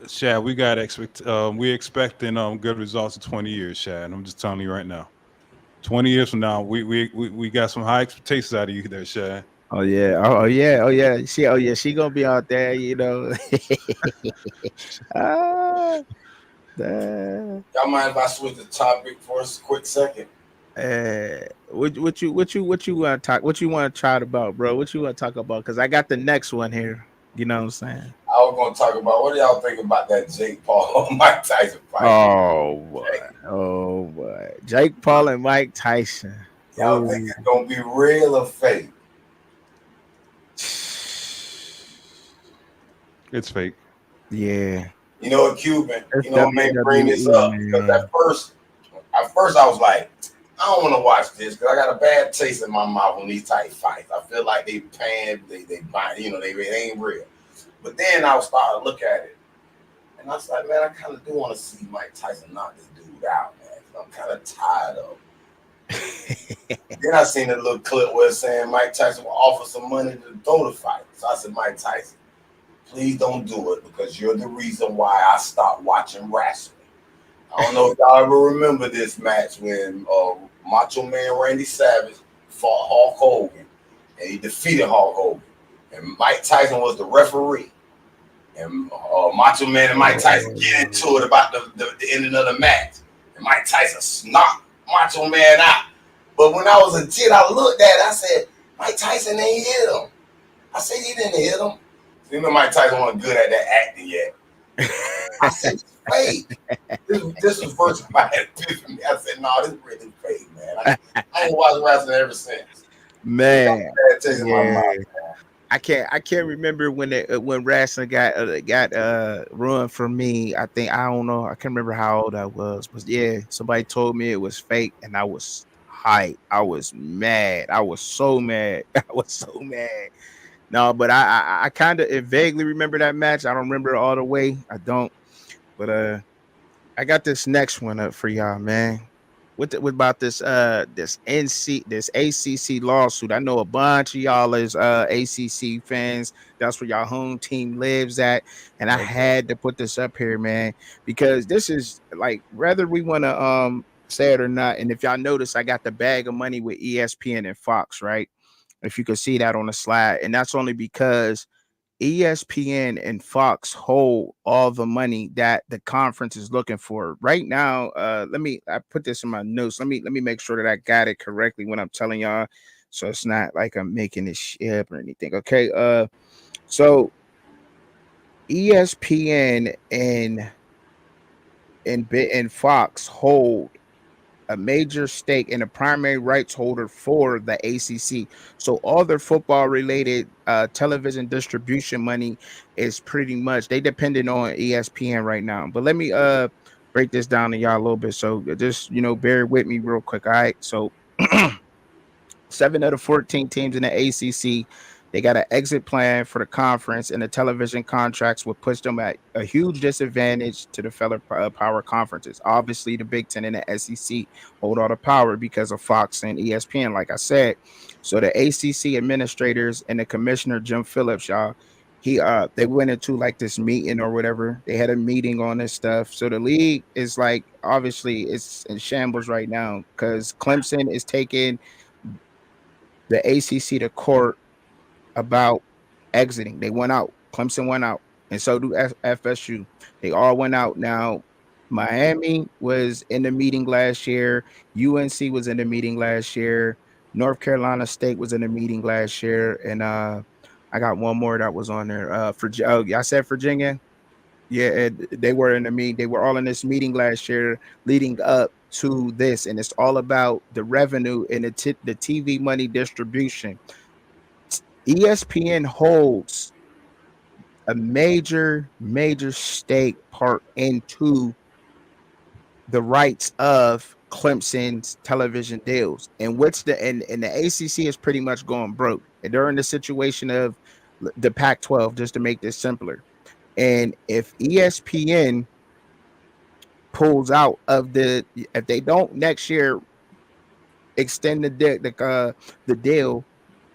Shad, we got we're expecting good results in 20 years, Shad. I'm just telling you right now. 20 years from now, we got some high expectations out of you there, Shad. Oh yeah. She gonna be out there, you know. Y'all mind if I switch the topic for a quick second? What you want to talk? What you want to chat about, bro? What you want to talk about? Because I got the next one here. You know what I'm saying? I was going to talk about, what do y'all think about that Jake Paul Mike Tyson fight? Oh boy, Jake Paul and Mike Tyson. Y'all think it's gonna be real or fake? It's fake. Yeah. You know, a Cuban. You know, may bring this up because at first I was like, I don't want to watch this because I got a bad taste in my mouth when these type fights. I feel like they paying, they buy, you know, they ain't real. But then I was starting to look at it, and I was like, man, I kind of do want to see Mike Tyson knock this dude out, man. I'm kind of tired of him. Then I seen a little clip where it's saying Mike Tyson will offer some money to throw the fight. So I said, Mike Tyson, please don't do it because you're the reason why I stopped watching wrestling. I don't know if y'all ever remember this match when Macho Man Randy Savage fought Hulk Hogan. and he defeated Hulk Hogan. And Mike Tyson was the referee. And Macho Man and Mike Tyson get into it about the ending of the match. And Mike Tyson knocked Macho Man out. But when I was a kid, I looked at it, I said, Mike Tyson ain't hit him. I said, he didn't hit him. You know, Mike Tyson wasn't good at that acting yet. I said, it's fake. This was the first time I had epiphany. I said, no, this is really fake, man. I ain't watched wrestling ever since. Man. Yeah. I can't remember when wrestling got ruined for me. I don't know. I can't remember how old I was, but yeah, somebody told me it was fake, and I was hyped. I was mad. I was so mad. No, but I kind of vaguely remember that match. I don't remember it all the way. I don't. But I got this next one up for y'all, man. What about this ACC lawsuit? I know a bunch of y'all is ACC fans. That's where y'all home team lives at, and I had to put this up here, man, because this is like, whether we want to say it or not. And if y'all notice, I got the bag of money with ESPN and Fox, right? If you could see that on the slide, and that's only because ESPN and Fox hold all the money that the conference is looking for right now. I put this in my notes. Let me make sure that I got it correctly when I'm telling y'all, so it's not like I'm making this shit up or anything. Okay. So ESPN and Fox hold a major stake in a primary rights holder for the ACC. So all their football related television distribution money is pretty much, they dependent on ESPN right now. But let me break this down to y'all a little bit. So just, bear with me real quick. All right. So 7 of the 14 teams in the ACC, they got an exit plan for the conference, and the television contracts would push them at a huge disadvantage to the fellow power conferences. Obviously, the Big Ten and the SEC hold all the power because of Fox and ESPN, like I said. So the ACC administrators and the commissioner, Jim Phillips, y'all, they went into like this meeting or whatever. They had a meeting on this stuff. So the league is like, obviously, it's in shambles right now because Clemson is taking the ACC to court about exiting. They went out. Clemson went out, and so do FSU. They all went out. Now, Miami was in the meeting last year. UNC was in the meeting last year. North Carolina State was in the meeting last year, and I got one more that was on there. I said Virginia. Yeah, they were in the meeting. They were all in this meeting last year, leading up to this, and it's all about the revenue and the TV money distribution. ESPN holds a major stake part into the rights of Clemson's television deals, and the ACC is pretty much going broke. And they're in the situation of the Pac-12, just to make this simpler. And if ESPN pulls out of if they don't next year extend the deal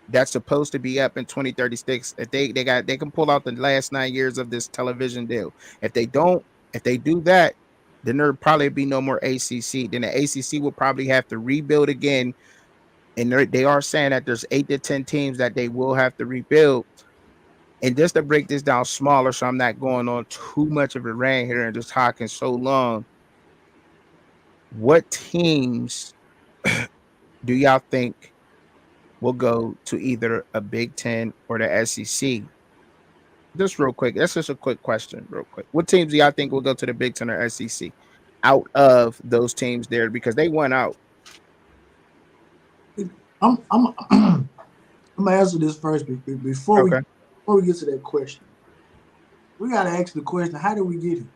that's supposed to be up in 2036, if they can pull out the last 9 years of this television deal. If they do that, then there'll probably be no more ACC. Then the ACC will probably have to rebuild again. And they are saying that there's 8 to 10 teams that they will have to rebuild. And just to break this down smaller, so I'm not going on too much of a rant here and just talking so long, what teams do y'all think will go to either a Big Ten or the SEC? Just real quick. That's just a quick question, real quick. What teams do y'all think will go to the Big Ten or SEC out of those teams there? Because they went out. I'm gonna answer this first before we get to that question. We gotta ask the question: how did we get here?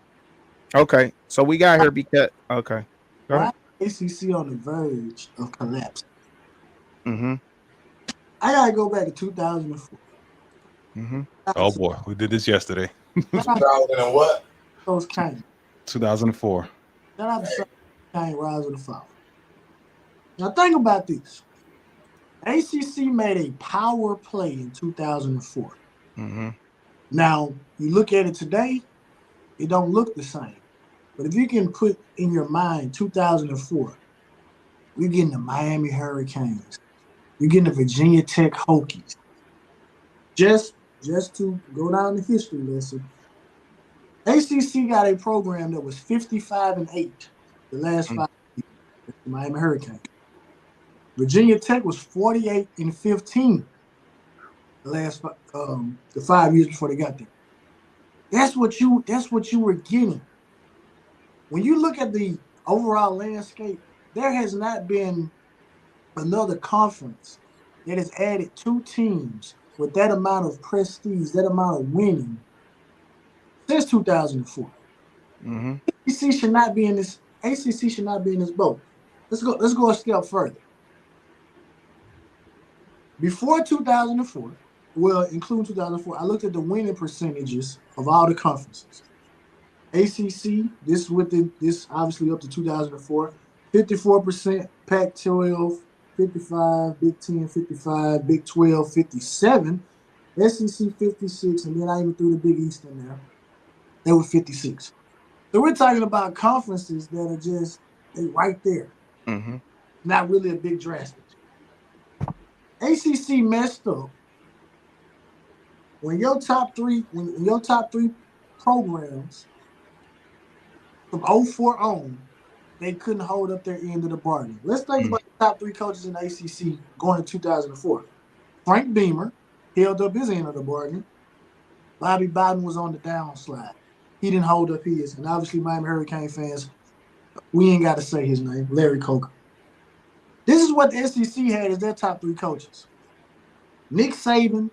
Okay, so we got here because why ACC on the verge of collapse? Mm-hmm. I gotta go back to 2004. Mm-hmm. Oh boy, we did this yesterday. 2000 and what? Those came. 2004. That episode came Rise of the Fall. Now think about this. ACC made a power play in 2004. Mm-hmm. Now you look at it today, it don't look the same. But if you can put in your mind 2004, we're getting the Miami Hurricanes, You're getting the Virginia Tech Hokies. Just to go down the history lesson, ACC got a program that was 55-8 the last 5 years. The Miami Hurricanes. Virginia Tech was 48-15 the last the 5 years before they got there. That's what you were getting. When you look at the overall landscape, there has not been another conference that has added 2 teams with that amount of prestige, that amount of winning since 2004. Mm-hmm. ACC should not be in this. ACC should not be in this boat. Let's go a step further. Before 2004, well, including 2004, I looked at the winning percentages of all the conferences. ACC, this obviously up to 2004, 54%, Pac-12, 55, Big 10, 55, Big 12, 57, SEC 56, and then I even threw the Big East in there. They were 56. So we're talking about conferences that are just right there. Mm-hmm. Not really a big drastic. ACC messed up when your top three programs from 04 on, they couldn't hold up their end of the bargain. Let's think about the top 3 coaches in the ACC going to 2004. Frank Beamer held up his end of the bargain. Bobby Bowden was on the downslide. He didn't hold up his. And obviously, Miami Hurricane fans, we ain't got to say his name, Larry Coker. This is what the SEC had as their top 3 coaches. Nick Saban,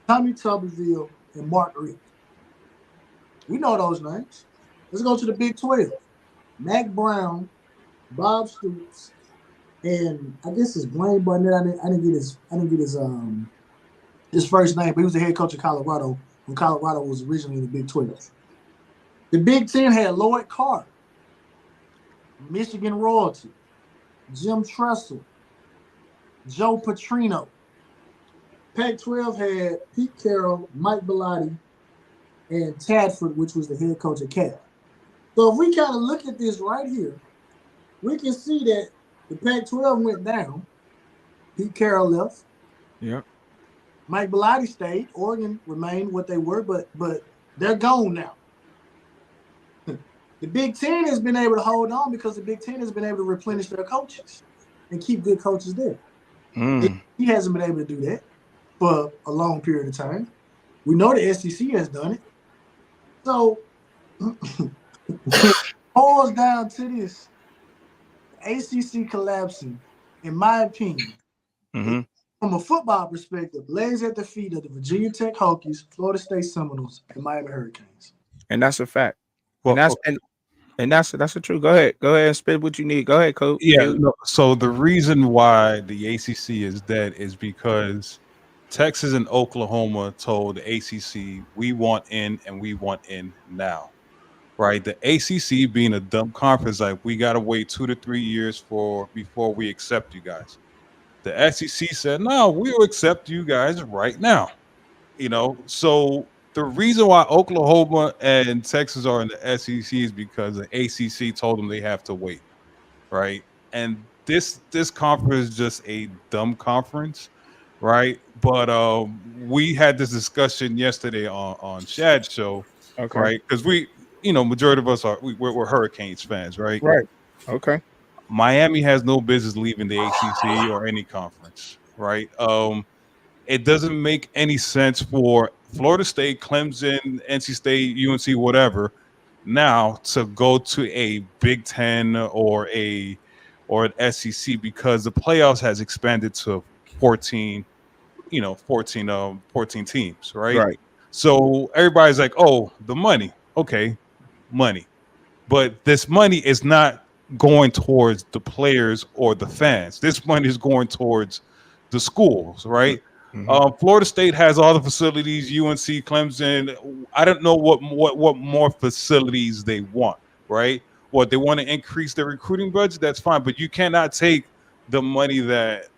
Tommy Tuberville, and Mark Richt. We know those names. Let's go to the Big 12. Mac Brown, Bob Stoops, and I guess it's Blaine Barnett. I didn't get his first name, but he was the head coach of Colorado when Colorado was originally in the Big 12. The Big 10 had Lloyd Carr, Michigan Royalty, Jim Tressel, Joe Petrino. Pac-12 had Pete Carroll, Mike Bellotti, and Tadford, which was the head coach of Cal. So if we kind of look at this right here, we can see that the Pac-12 went down. Pete Carroll left. Yep. Mike Bellotti stayed. Oregon remained what they were, but they're gone now. The Big Ten has been able to hold on because the Big Ten has been able to replenish their coaches and keep good coaches there. He hasn't been able to do that for a long period of time. We know the SEC has done it. So boils down to this. ACC collapsing, in my opinion, from a football perspective, lays at the feet of the Virginia Tech Hokies, Florida State Seminoles, and Miami Hurricanes. And that's a fact. Well, and that's the truth. Go ahead and spit what you need. Go ahead, Coach. Yeah. No, so the reason why the ACC is dead is because Texas and Oklahoma told the ACC, we want in and we want in now. Right, the ACC being a dumb conference, like we gotta wait 2 to 3 years before we accept you guys. The SEC said, no, we will accept you guys right now. So the reason why Oklahoma and Texas are in the SEC is because the ACC told them they have to wait, right? And this conference is just a dumb conference, right? But we had this discussion yesterday on Shad's show, okay, right? Because majority of us we're Hurricanes fans, right? Right. Okay. Miami has no business leaving the ACC or any conference, right? It doesn't make any sense for Florida State, Clemson, NC State, UNC, whatever, now to go to a Big Ten or an SEC because the playoffs has expanded to 14 teams, right? Right. So everybody's like, oh, the money. Okay. Money, but this money is not going towards the players or the fans. This money is going towards the schools, right? Florida State has all the facilities. UNC, Clemson. I don't know what more facilities they want, right? What they want to increase their recruiting budget. That's fine, but you cannot take the money that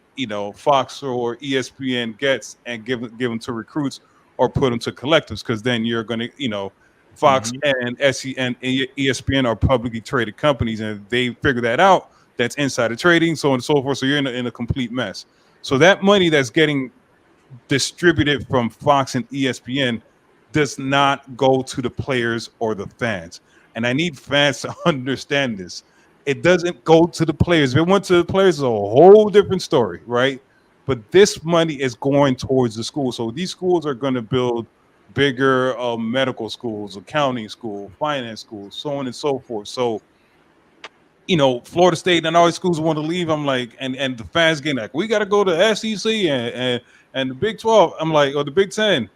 Fox or ESPN gets and give them to recruits or put them to collectives, because then you're going to Fox and SE and ESPN are publicly traded companies, and they figure that out. That's insider trading, so on and so forth. So you're in a complete mess. So that money that's getting distributed from Fox and ESPN does not go to the players or the fans. And I need fans to understand this. It doesn't go to the players. If it went to the players, it's a whole different story, right? But this money is going towards the school. So these schools are going to build bigger medical schools, accounting school, finance schools, so on and so forth. So, Florida State and all these schools want to leave. I'm like, and the fans getting like, we got to go to SEC and the Big 12. I'm like, or the Big 10.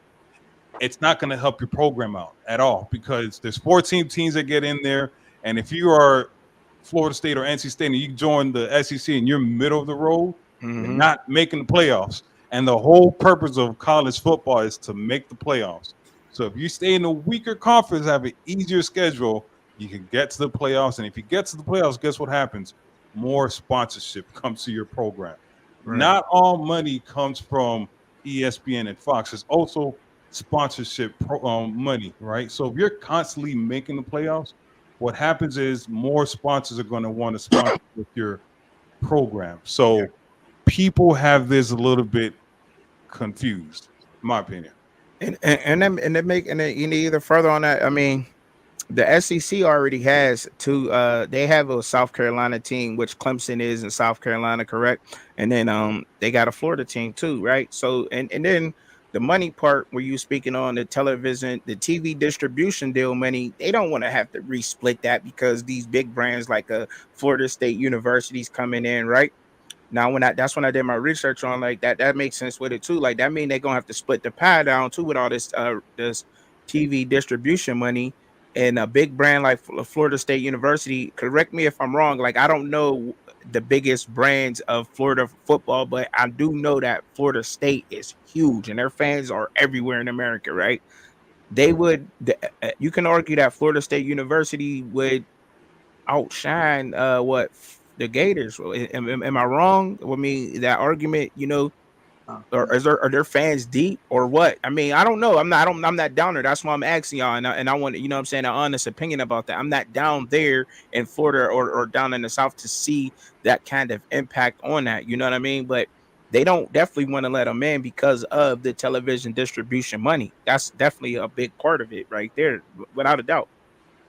It's not going to help your program out at all because there's 14 teams that get in there. And if you are Florida State or NC State and you join the SEC and you're middle of the road, you're not making the playoffs. And the whole purpose of college football is to make the playoffs. So if you stay in a weaker conference, have an easier schedule, you can get to the playoffs. And if you get to the playoffs, guess what happens? More sponsorship comes to your program. Right. Not all money comes from ESPN and Fox. There's also sponsorship money, right? So if you're constantly making the playoffs, what happens is more sponsors are going to want to sponsor with your program. So people have this a little bit confused, in my opinion. And they make either further on that. I mean, the SEC already has two. They have a South Carolina team, which Clemson is in South Carolina, correct? And then they got a Florida team too, right? So and then the money part where you speaking on the television, the TV distribution deal money, they don't want to have to resplit that because these big brands like Florida State University's coming in, right? Now that's when I did my research on like that makes sense with it too. Like that mean they're gonna have to split the pie down too with all this TV distribution money. And a big brand like Florida State University, correct me if I'm wrong, like I don't know the biggest brands of Florida football, but I do know that Florida State is huge and their fans are everywhere in America, right? You can argue that Florida State University would outshine the Gators. Am I wrong? I mean, that argument, or are their fans deep or what? I mean, I don't know. I'm not down there. That's why I'm asking y'all, and I want what I'm saying, an honest opinion about that. I'm not down there in Florida or down in the South to see that kind of impact on that. You know what I mean? But they don't definitely want to let them in because of the television distribution money. That's definitely a big part of it right there, without a doubt.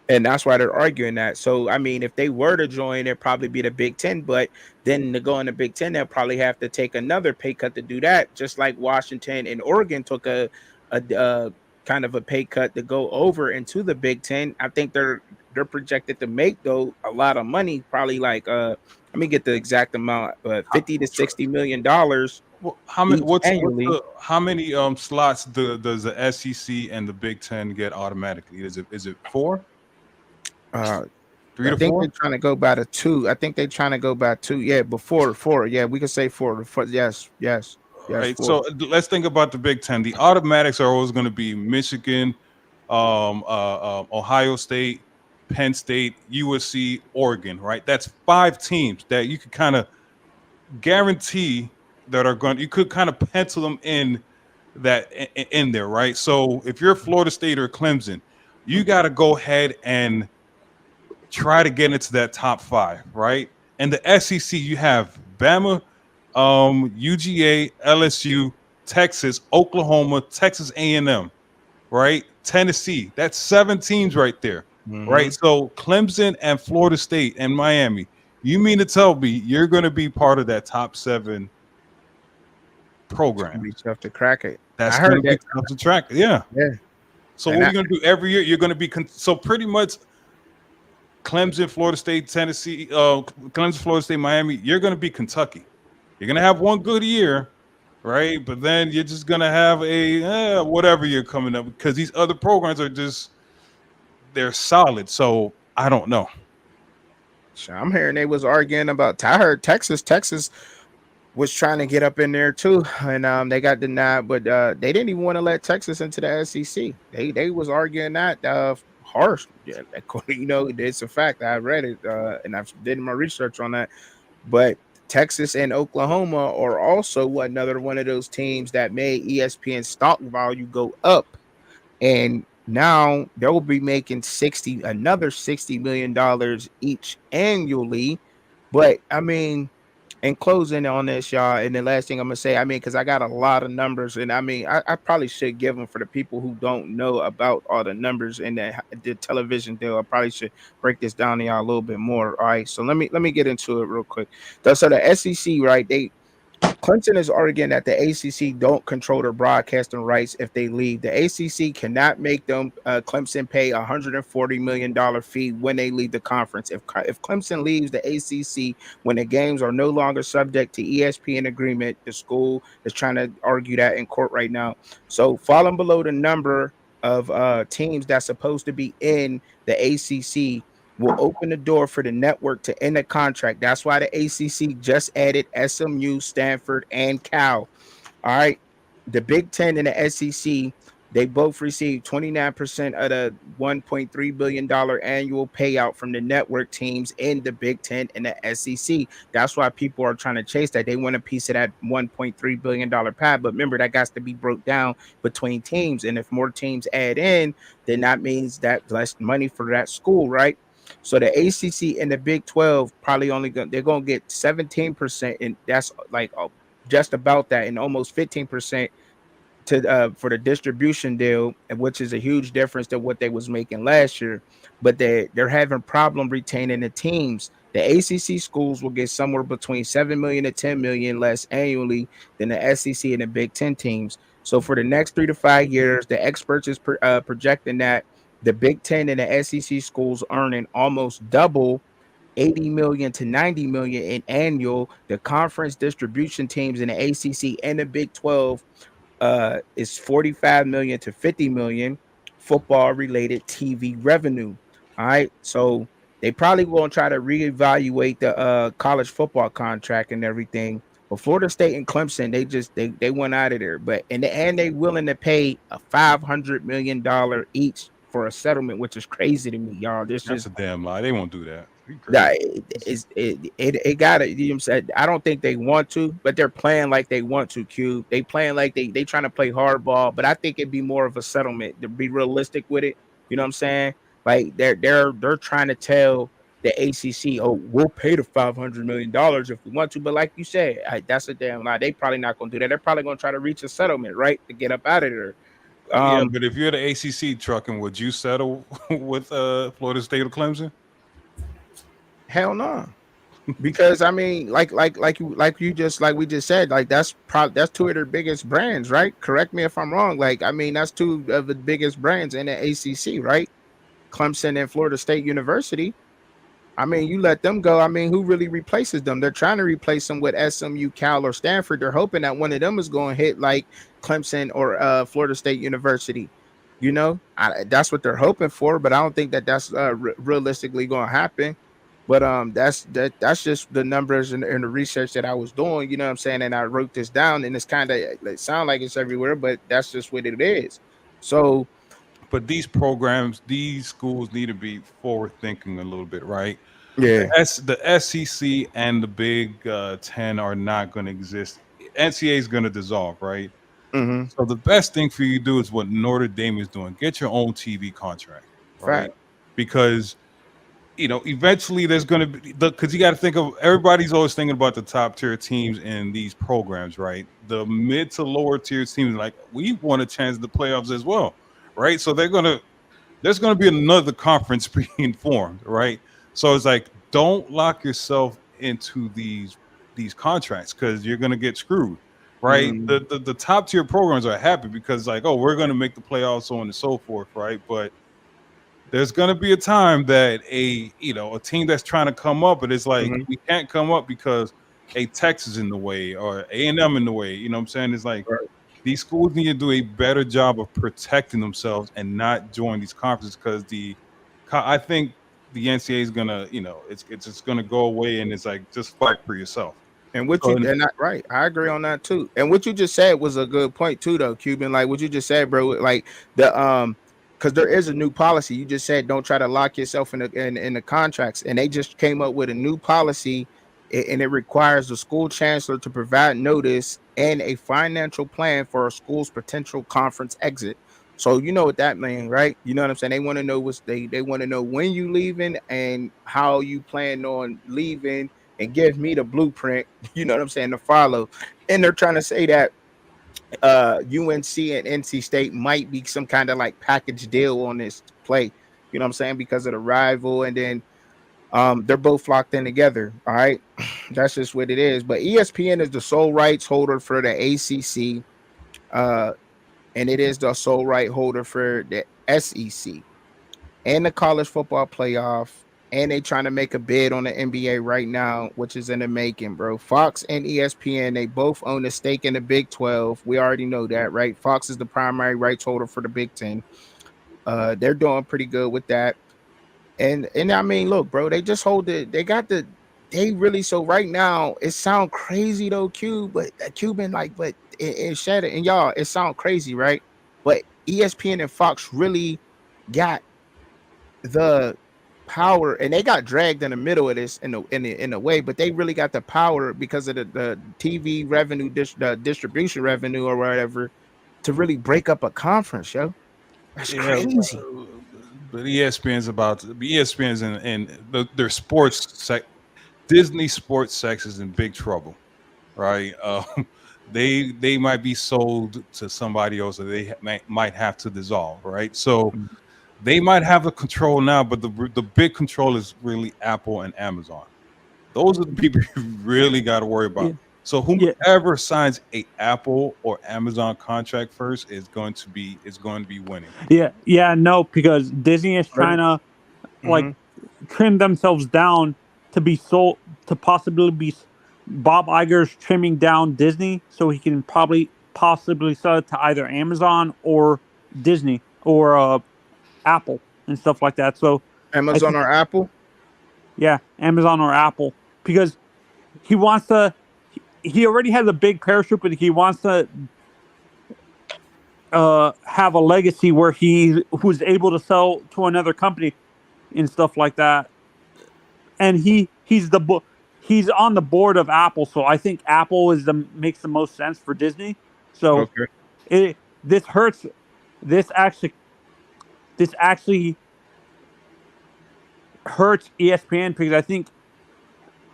And that's why they're arguing that. So, I mean, if they were to join, it'd probably be the Big Ten. But then to go in the Big Ten, they'll probably have to take another pay cut to do that. Just like Washington and Oregon took a kind of a pay cut to go over into the Big Ten. I think they're projected to make, though, a lot of money, probably like, let me get the exact amount, $50 to $60 million. Well, how many slots does the SEC and the Big Ten get automatically? Is it 4? 3 to 4? I think they're trying to go by the 2. I think they're trying to go by 2. Yeah, before 4. Yeah, we could say 4. Yes. Right. 4. So let's think about the Big Ten. The automatics are always going to be Michigan, Ohio State, Penn State, USC, Oregon. Right. That's 5 teams that you could kind of guarantee that are going. You could kind of pencil them in there. Right. So if you're Florida State or Clemson, you got to go ahead and try to get into that top 5, right? And the SEC, you have Bama, UGA, LSU, Texas, Oklahoma, Texas A&M, right? Tennessee. That's 7 teams right there, right? So Clemson and Florida State and Miami. You mean to tell me you're going to be part of that top 7 program? It's tough to crack it. That's going to be tough to track. Yeah. So and what are you going to do every year? You're going to be so pretty much Clemson, Florida State, Tennessee, Clemson, Florida State, Miami. You're going to be Kentucky. You're going to have one good year, right? But then you're just going to have a whatever you're coming up because these other programs are they're solid. So I don't know. I'm hearing they was arguing about. I heard Texas was trying to get up in there too, and they got denied. But they didn't even want to let Texas into the SEC. They was arguing that harsh. Yeah, it's a fact. I read it and I've did my research on that. But Texas and Oklahoma are also another one of those teams that made ESPN stock value go up, and now they'll be making another $60 million each annually. But I mean, In closing on this, y'all, and the last thing I'm gonna say, I mean, because I got a lot of numbers, and I mean, I probably should give them for the people who don't know about all the numbers in the television deal. I probably should break this down to y'all a little bit more. All right, so let me get into it real quick. So the SEC, right? Clemson is arguing that the ACC don't control their broadcasting rights if they leave. The ACC cannot make them Clemson pay $140 million fee when they leave the conference. If Clemson leaves the ACC when the games are no longer subject to ESPN agreement, the school is trying to argue that in court right now. So falling below the number of teams that's supposed to be in the ACC will open the door for the network to end a contract. That's why the ACC just added SMU, Stanford, and Cal. All right. The Big Ten and the SEC, they both received 29% of the $1.3 billion annual payout from the network teams in the Big Ten and the SEC. That's why people are trying to chase that. They want a piece of that $1.3 billion pad. But remember, that got to be broke down between teams. And if more teams add in, then that means that less money for that school, right? So the ACC and the Big 12 probably they're gonna get 17%, and that's like just about that, and almost 15% to for the distribution deal, which is a huge difference to what they was making last year. But they're having problem retaining the teams. The ACC schools will get somewhere between 7 million to 10 million less annually than the SEC and the Big Ten teams. So for the next 3 to 5 years, the experts is projecting that the Big Ten and the SEC schools earning almost double 80 million to 90 million in annual. The conference distribution teams in the ACC and the Big 12 is 45 million to 50 million football related TV revenue. All right. So they probably won't try to reevaluate the college football contract and everything. But Florida State and Clemson, they went out of there. But in the end, they willing to pay a $500 million each for a settlement, which is crazy to me, y'all. That's a damn lie. They won't do that. Nah, it got it. You know what I'm saying? I don't think they want to, but they're playing like they want to. Cube. They playing like they trying to play hardball, but I think it'd be more of a settlement to be realistic with it. You know what I'm saying? Like they're trying to tell the ACC, oh, we'll pay the $500 million if we want to, but like you said, that's a damn lie. They probably not gonna do that. They're probably gonna try to reach a settlement, right, to get up out of there. Yeah, but if you're the ACC trucking, would you settle with Florida State or Clemson? Hell no. Because I mean, like we just said, like that's two of their biggest brands, right? Correct me if I'm wrong. Like, I mean, that's two of the biggest brands in the ACC, right? Clemson and Florida State University. I mean, you let them go. I mean, who really replaces them? They're trying to replace them with SMU, Cal, or Stanford. They're hoping that one of them is going to hit like Clemson or Florida State University. You know, that's what they're hoping for, but I don't think that that's realistically going to happen. But that's just the numbers and the research that I was doing, you know what I'm saying? And I wrote this down, and it's kind of it sound like it's everywhere, but that's just what it is. So, but these programs, these schools need to be forward thinking a little bit, right? Yeah. The SEC and the Big 10 are not going to exist. NCAA is going to dissolve, right? Mm-hmm. So the best thing for you to do is what Notre Dame is doing: get your own TV contract, right? Right. Because eventually there's going to be because you got to think of everybody's always thinking about the top tier teams in these programs, right? The mid to lower tier teams, like, we want a chance at the playoffs as well, right? So there's going to be another conference being formed, right? So it's like, don't lock yourself into these contracts because you're going to get screwed, right? Mm-hmm. The top tier programs are happy because, like, oh, we're going to make the playoffs, so on and so forth, right? But there's going to be a time that a team that's trying to come up, but it's like, we can't come up because a Texas in the way or A&M in the way. You know what I'm saying? It's like, Right. These schools need to do a better job of protecting themselves and not join these conferences because I think the NCAA is gonna, it's just gonna go away, and it's like, just fight for yourself. And right. I agree on that too. And what you just said was a good point too, though, Cuban. Like what you just said, bro. Like because there is a new policy. You just said don't try to lock yourself in the contracts, and they just came up with a new policy, and it requires the school chancellor to provide notice and a financial plan for a school's potential conference exit. So you know what that means, right? You know what I'm saying? They want to know they want to know when you leaving and how you plan on leaving, and give me the blueprint, you know what I'm saying, to follow. And they're trying to say that UNC and NC State might be some kind of like package deal on this play, you know what I'm saying, because of the rival, and then they're both locked in together. All right. That's just what it is. But ESPN is the sole rights holder for the ACC, and it is the sole right holder for the SEC and the college football playoff. And they trying to make a bid on the NBA right now, which is in the making, bro. Fox and ESPN, they both own a stake in the Big 12. We already know that, right? Fox is the primary rights holder for the Big 10. They're doing pretty good with that. And I mean, look, bro, they just hold it. They really, so right now it sound crazy though, but Cuban, like, but it shed it, and y'all, it sound crazy, right? But ESPN and Fox really got the power, and they got dragged in the middle of this in a way, but they really got the power because of the TV revenue, the distribution revenue or whatever, to really break up a conference, yo. That's crazy. But ESPN's in their sports Disney sports sex is in big trouble, right? They might be sold to somebody else that they might have to dissolve, right? So they might have the control now, but the big control is really Apple and Amazon. Those are the people you really got to worry about. Yeah. So whoever signs a Apple or Amazon contract first is going to be winning. No, because Disney is trying to like trim themselves down to be sold, to possibly be Bob Iger's trimming down Disney so he can possibly sell it to either Amazon or Disney or Apple and stuff like that. So Amazon or Apple? Yeah, Amazon or Apple, because he wants to. He already has a big parachute, but he wants to have a legacy where he was able to sell to another company and stuff like that. And he's on the board of Apple, so I think Apple makes the most sense for Disney. So this hurts. This actually hurts ESPN, because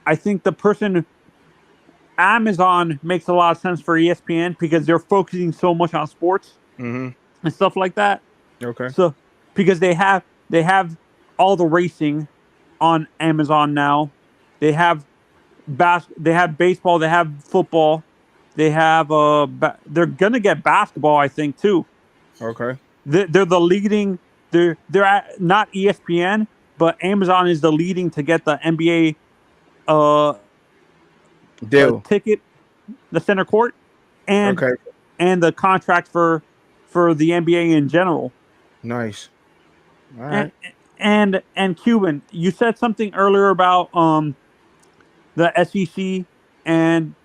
I think the person. Amazon makes a lot of sense for ESPN because they're focusing so much on sports and stuff like that. Okay. So because they have all the racing on Amazon now, they have they have baseball, they have football, they have they're gonna get basketball, I think, too. Okay. They're the leading. They're not ESPN, but Amazon is the leading to get the NBA deal ticket, the center court, and the contract for the NBA in general. Nice. All right. And Cuban, you said something earlier about the SEC and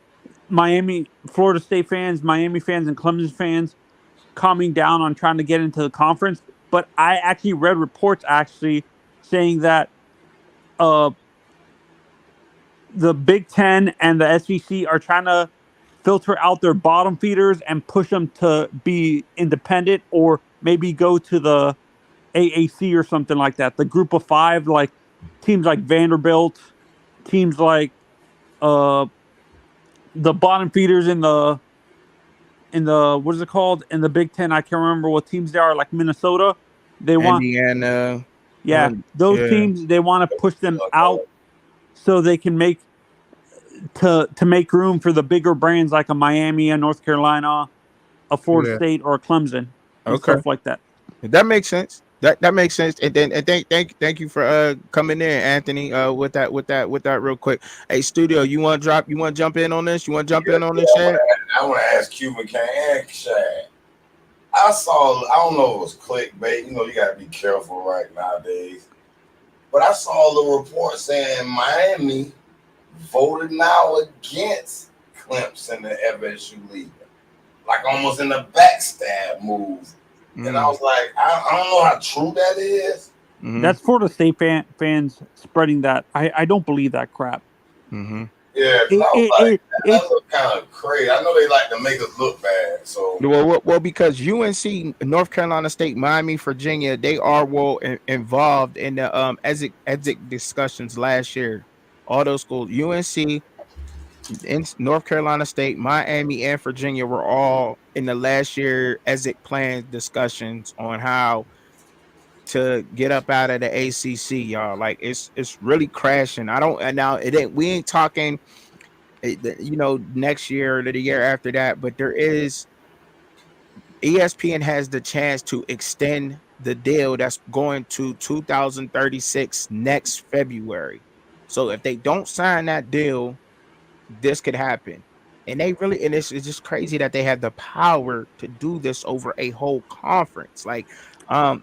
Florida State fans, Miami fans, and Clemson fans calming down on trying to get into the conference. But I actually read reports saying that the Big Ten and the SEC are trying to filter out their bottom feeders and push them to be independent, or maybe go to the AAC or something like that. The Group of Five, like teams like Vanderbilt, teams like the bottom feeders in the what is it called in the Big Ten? I can't remember what teams they are. Like Minnesota, they want Indiana. Those teams, they want to push them out so they can make room for the bigger brands like a Miami, a North Carolina, a Florida State, or a Clemson, and stuff like that. That makes sense. That makes sense. And then thank you for coming in, Anthony. With that real quick. Hey, studio, you want to jump in on this? Shad? I want to ask Cuban and Shad. I don't know if it was clickbait. You know, you got to be careful right nowadays. But I saw a little report saying Miami voted now against Clemson and FSU leaving, like almost in a backstab move. And I was like, I don't know how true that is. That's Florida State fans spreading that. I don't believe that crap. Yeah, that look kind of crazy. I know they like to make us look bad. So well, because UNC, North Carolina State, Miami, Virginia, they are involved in the ESIC discussions last year all those schools, UNC, in North Carolina State, Miami, and Virginia were all in the last year exit plan discussions on how to get up out of the ACC, y'all. Like it's really crashing. I don't and now it ain't we ain't talking next year or the year after that, but there is ESPN has the chance to extend the deal that's going to 2036 next February. So if they don't sign that deal, this could happen. And it's just crazy that they have the power to do this over a whole conference. Like,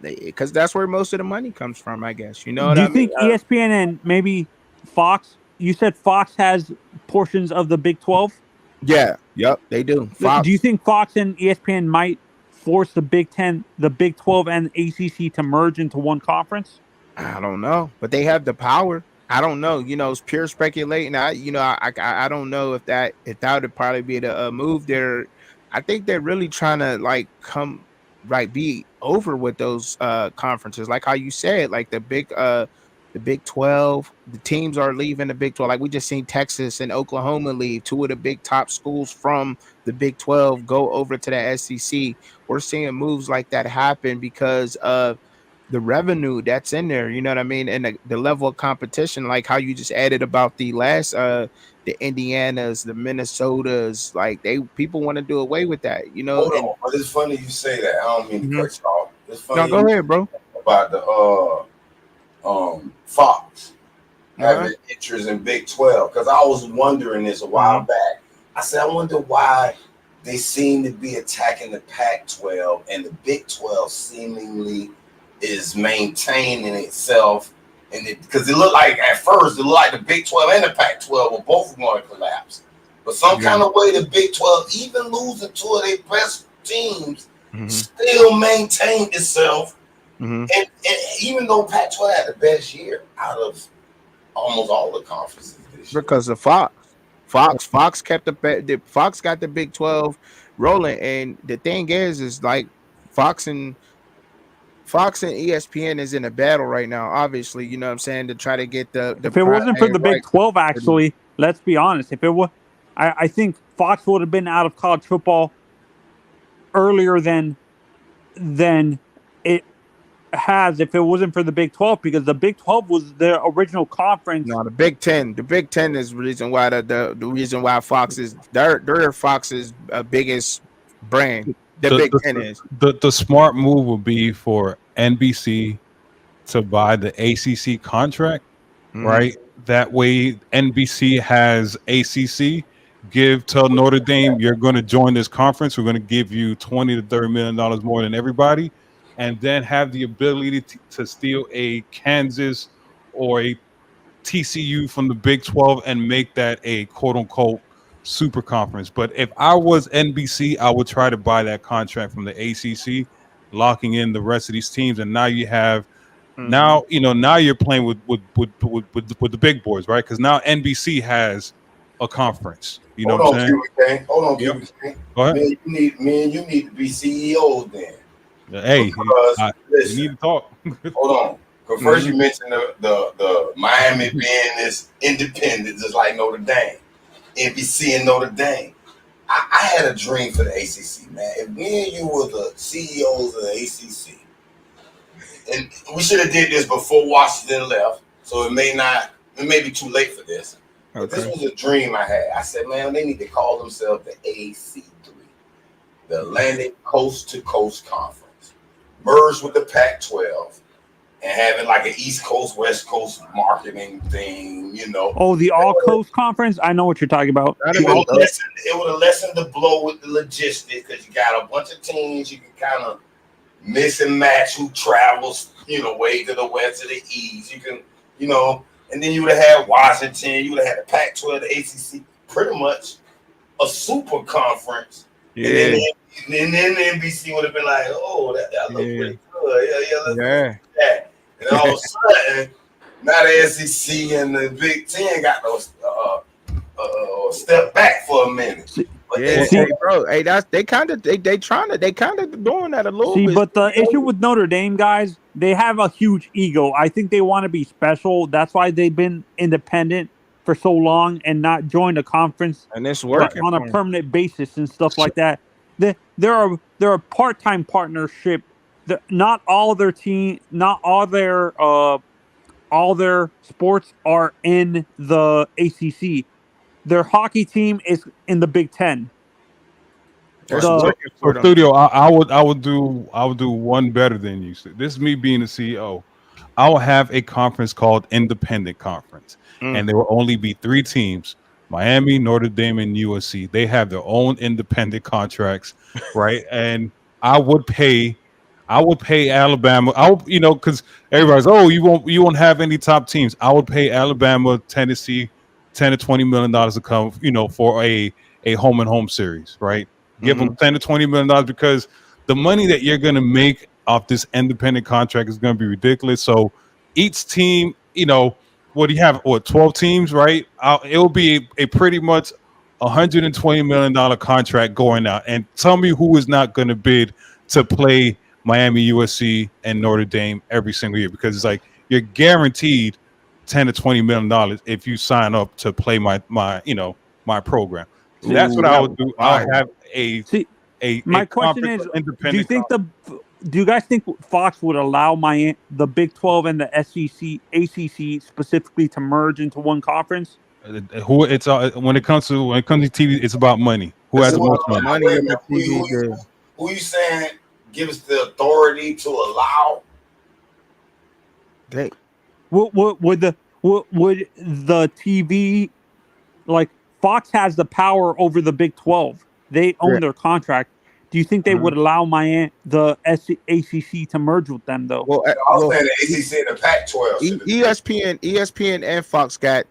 because that's where most of the money comes from, I guess. You know what Do I you mean? think ESPN and maybe Fox? You said Fox has portions of the Big 12. Yeah, yep, they do. Fox. Do you think Fox and ESPN might force the Big 10, the Big 12, and ACC to merge into one conference? I don't know, but they have the power. I don't know. It's pure speculating. I don't know if that would probably be the move there. I think they're really trying to like be over with those conferences, like how you said, like the Big 12. The teams are leaving the Big 12. Like we just seen Texas and Oklahoma leave. Two of the big top schools from the Big 12 go over to the SEC. We're seeing moves like that happen because of the revenue that's in there, you know what I mean, and the level of competition, like how you just added about the last the Indianas, the Minnesotas, like people want to do away with that, Hold on, but it's funny you say that. I don't mean to cut you off. It's funny. No, go ahead, bro. About the Fox having interest in Big 12, because I was wondering this a while back. I said, I wonder why they seem to be attacking the Pac-12 and the Big 12 seemingly is maintaining itself, and because it looked like at first it looked like the Big 12 and the Pac-12 were both going to collapse, but some kind of way the Big 12, even losing two of their best teams, still maintained itself, and even though Pac-12 had the best year out of almost all the conferences this year. Because of Fox kept Fox got the Big 12 rolling, and the thing is like Fox and ESPN is in a battle right now, obviously, you know what I'm saying, to try to get the if it wasn't for the Big 12, actually, let's be honest, if it was, I think Fox would have been out of college football earlier than it has if it wasn't for the Big 12, because the Big 12 was the original conference. No, the Big 10 is the reason why the reason why Fox is they're Fox's biggest brand. The Big 10 is the smart move would be for NBC to buy the ACC contract, right? That way, NBC has ACC. Tell Notre Dame, you're going to join this conference. We're going to give you $20 to $30 million more than everybody, and then have the ability to steal a Kansas or a TCU from the Big 12 and make that a quote unquote super conference. But if I was NBC, I would try to buy that contract from the ACC, locking in the rest of these teams. And now you have, now you're playing with the big boys, right? Because now NBC has a conference. You know what I'm saying? Hold on, King. Go ahead. Me and you need to be CEOs then. Hey, you need to talk. Hold on. Because first you mentioned the Miami being this independent, just like Notre Dame. NBC and Notre Dame. I had a dream for the ACC, man. If me and you were the CEOs of the ACC, and we should have did this before Washington left, so it may be too late for this. But this was a dream I had. I said, man, they need to call themselves the AC3, the Atlantic Coast to Coast Conference, merged with the Pac-12. And having like an East Coast, West Coast marketing thing, Oh, the All Coast Conference? I know what you're talking about. It would have lessened the blow with the logistics, because you got a bunch of teams you can kind of mix and match who travels, way to the west or the east. You can, and then you would have had Washington, you would have had the Pac-12, the ACC, pretty much a super conference. Yeah. And then the NBC would have been like, oh, that looks pretty good. Let's do that. And all of a sudden, now the SEC and the Big 10 got those step back for a minute. Bro. Hey, they kind of doing that a little bit. But the issue with Notre Dame, guys, they have a huge ego. I think they want to be special. That's why they've been independent for so long and not join a conference And it's like working on a for 'em. permanent basis and stuff like that. There are part-time partnership. Not all their team, not all their sports are in the ACC. Their hockey team is in the Big Ten. It's The working So for them. studio, I would do one better than you. So this is me being the CEO. I will have a conference called Independent Conference, and there will only be 3 teams: Miami, Notre Dame, and USC. They have their own independent contracts, right? And I would pay, I would pay Alabama. I would, because everybody's, oh, you won't have any top teams. I would pay Alabama, Tennessee, $10 to $20 million to come, for a home and home series, right? Give them $10 to $20 million because the money that you're going to make off this independent contract is going to be ridiculous. So each team, what do you have? What, 12 teams, right? It will be a pretty much $120 million contract going out. And tell me who is not going to bid to play Miami, USC, and Notre Dame every single year, because it's like you're guaranteed $10 to $20 million if you sign up to play my program. So that's what I would do. I'll have my question conference, is, independent do you guys think Fox would allow the Big 12 and the SEC, ACC specifically to merge into one conference? Who it's when it comes to TV, it's about money. Who has the most money? Money in the TV deal. Who you saying gives the authority to allow? Would the TV, like Fox has the power over the Big 12? They own their contract. Do you think they would allow the ACC to merge with them though? Well, I was saying the ACC and the Pac-12. ESPN and Fox got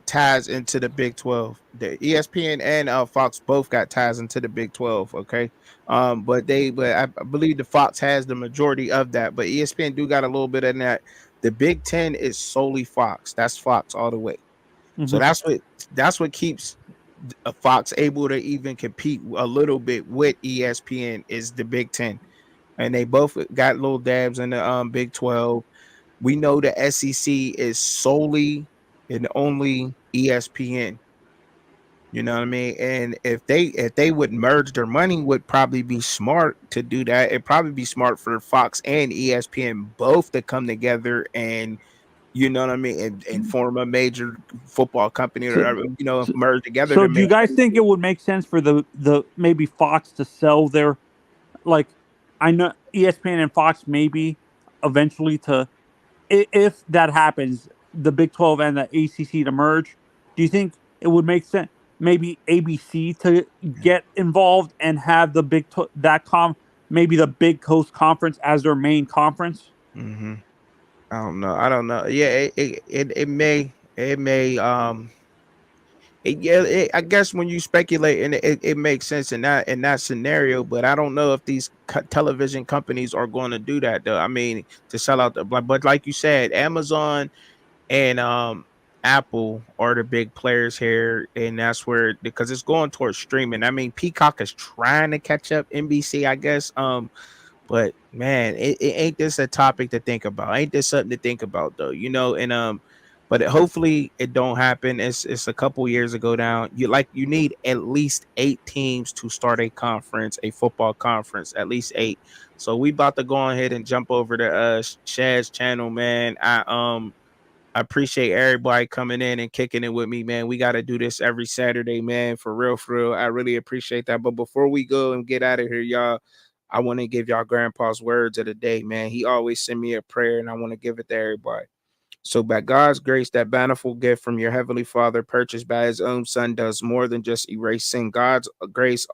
ties into the Big 12. The ESPN and Fox both got ties into the Big 12. Okay, but I believe the Fox has the majority of that. But ESPN do got a little bit of that. The Big 10 is solely Fox. That's Fox all the way. Mm-hmm. So that's what keeps Fox able to even compete a little bit with ESPN is the Big 10, and they both got little dabs in the Big 12. We know the SEC is solely and only ESPN. You know what I mean? And if they would merge, their money would probably be smart to do that. It'd probably be smart for Fox and ESPN both to come together and, you know what I mean, and form a major football company, or merge together. So do you guys think it would make sense for the maybe Fox to sell their, like, I know ESPN and Fox maybe eventually to, if that happens, the Big 12 and the ACC to merge? Do you think it would make sense maybe ABC to get involved and have the maybe the Big Coast Conference as their main conference? Mm-hmm. I don't know. Yeah, it may. I guess when you speculate, and it makes sense in that scenario. But I don't know if these television companies are going to do that, though. I mean, to sell out but like you said, Amazon and Apple are the big players here, and that's where, because it's going towards streaming. I mean, Peacock is trying to catch up NBC, I guess. But man, it ain't this a topic to think about? Ain't this something to think about though? And but hopefully it don't happen. It's a couple years ago down. You need at least 8 teams to start a conference, a football conference, at least 8. So we about to go ahead and jump over to Shad's channel, man. I appreciate everybody coming in and kicking it with me, man. We got to do this every Saturday, man. For real. I really appreciate that. But before we go and get out of here, y'all, I want to give y'all Grandpa's words of the day, man. He always send me a prayer, and I want to give it to everybody. So by God's grace, that bountiful gift from your heavenly Father, purchased by his own Son, does more than just erase sin. God's grace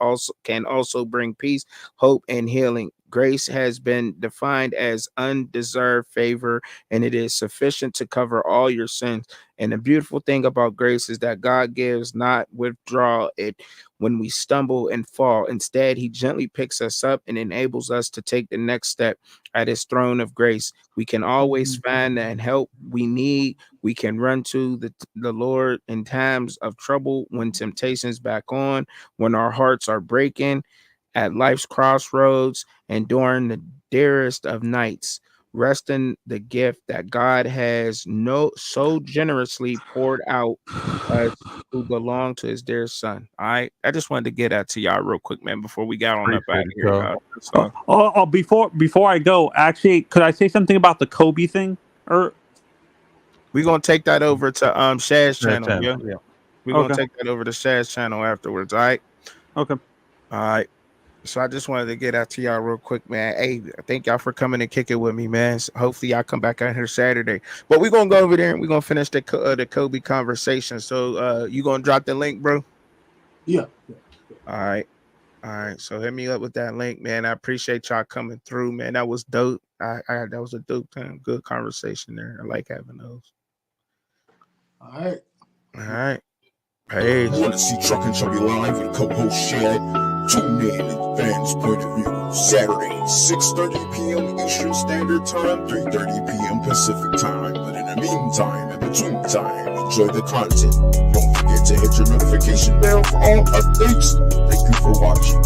can also bring peace, hope, and healing. Grace has been defined as undeserved favor, and it is sufficient to cover all your sins. And the beautiful thing about grace is that God gives, not withdraw it when we stumble and fall. Instead, he gently picks us up and enables us to take the next step at his throne of grace. We can always find that help we need. We can run to the Lord in times of trouble, when temptation's back on, when our hearts are breaking, at life's crossroads, and during the dearest of nights. Rest in the gift that God has so generously poured out us who belong to his dear son. All right. I just wanted to get that to y'all real quick, man, before we got on up out of Appreciate it, here, bro. y'all. So Before I go, actually, could I say something about the Kobe thing? Or we're gonna take that over to Shad's channel. Yeah. Yeah. We're gonna Okay. take that over to Shad's channel afterwards. All right. Okay. All right. So I just wanted to get out to y'all real quick, man. Hey, thank y'all for coming and kicking with me, man. So hopefully y'all come back out here Saturday. But we're gonna go over there and we're gonna finish the Kobe conversation. So you gonna drop the link, bro? Yeah. All right. All right. So hit me up with that link, man. I appreciate y'all coming through, man. That was dope. That was a dope time. Good conversation there. I like having those. All right. All right. Hey. Want to see Truck and Chubby live with co-host Shad? Tune in at Fans Point of View, Saturday, 6:30 p.m. Eastern Standard Time, 3:30 p.m. Pacific Time. But in the meantime, in between time, enjoy the content. Don't forget to hit your notification bell for all updates. Thank you for watching.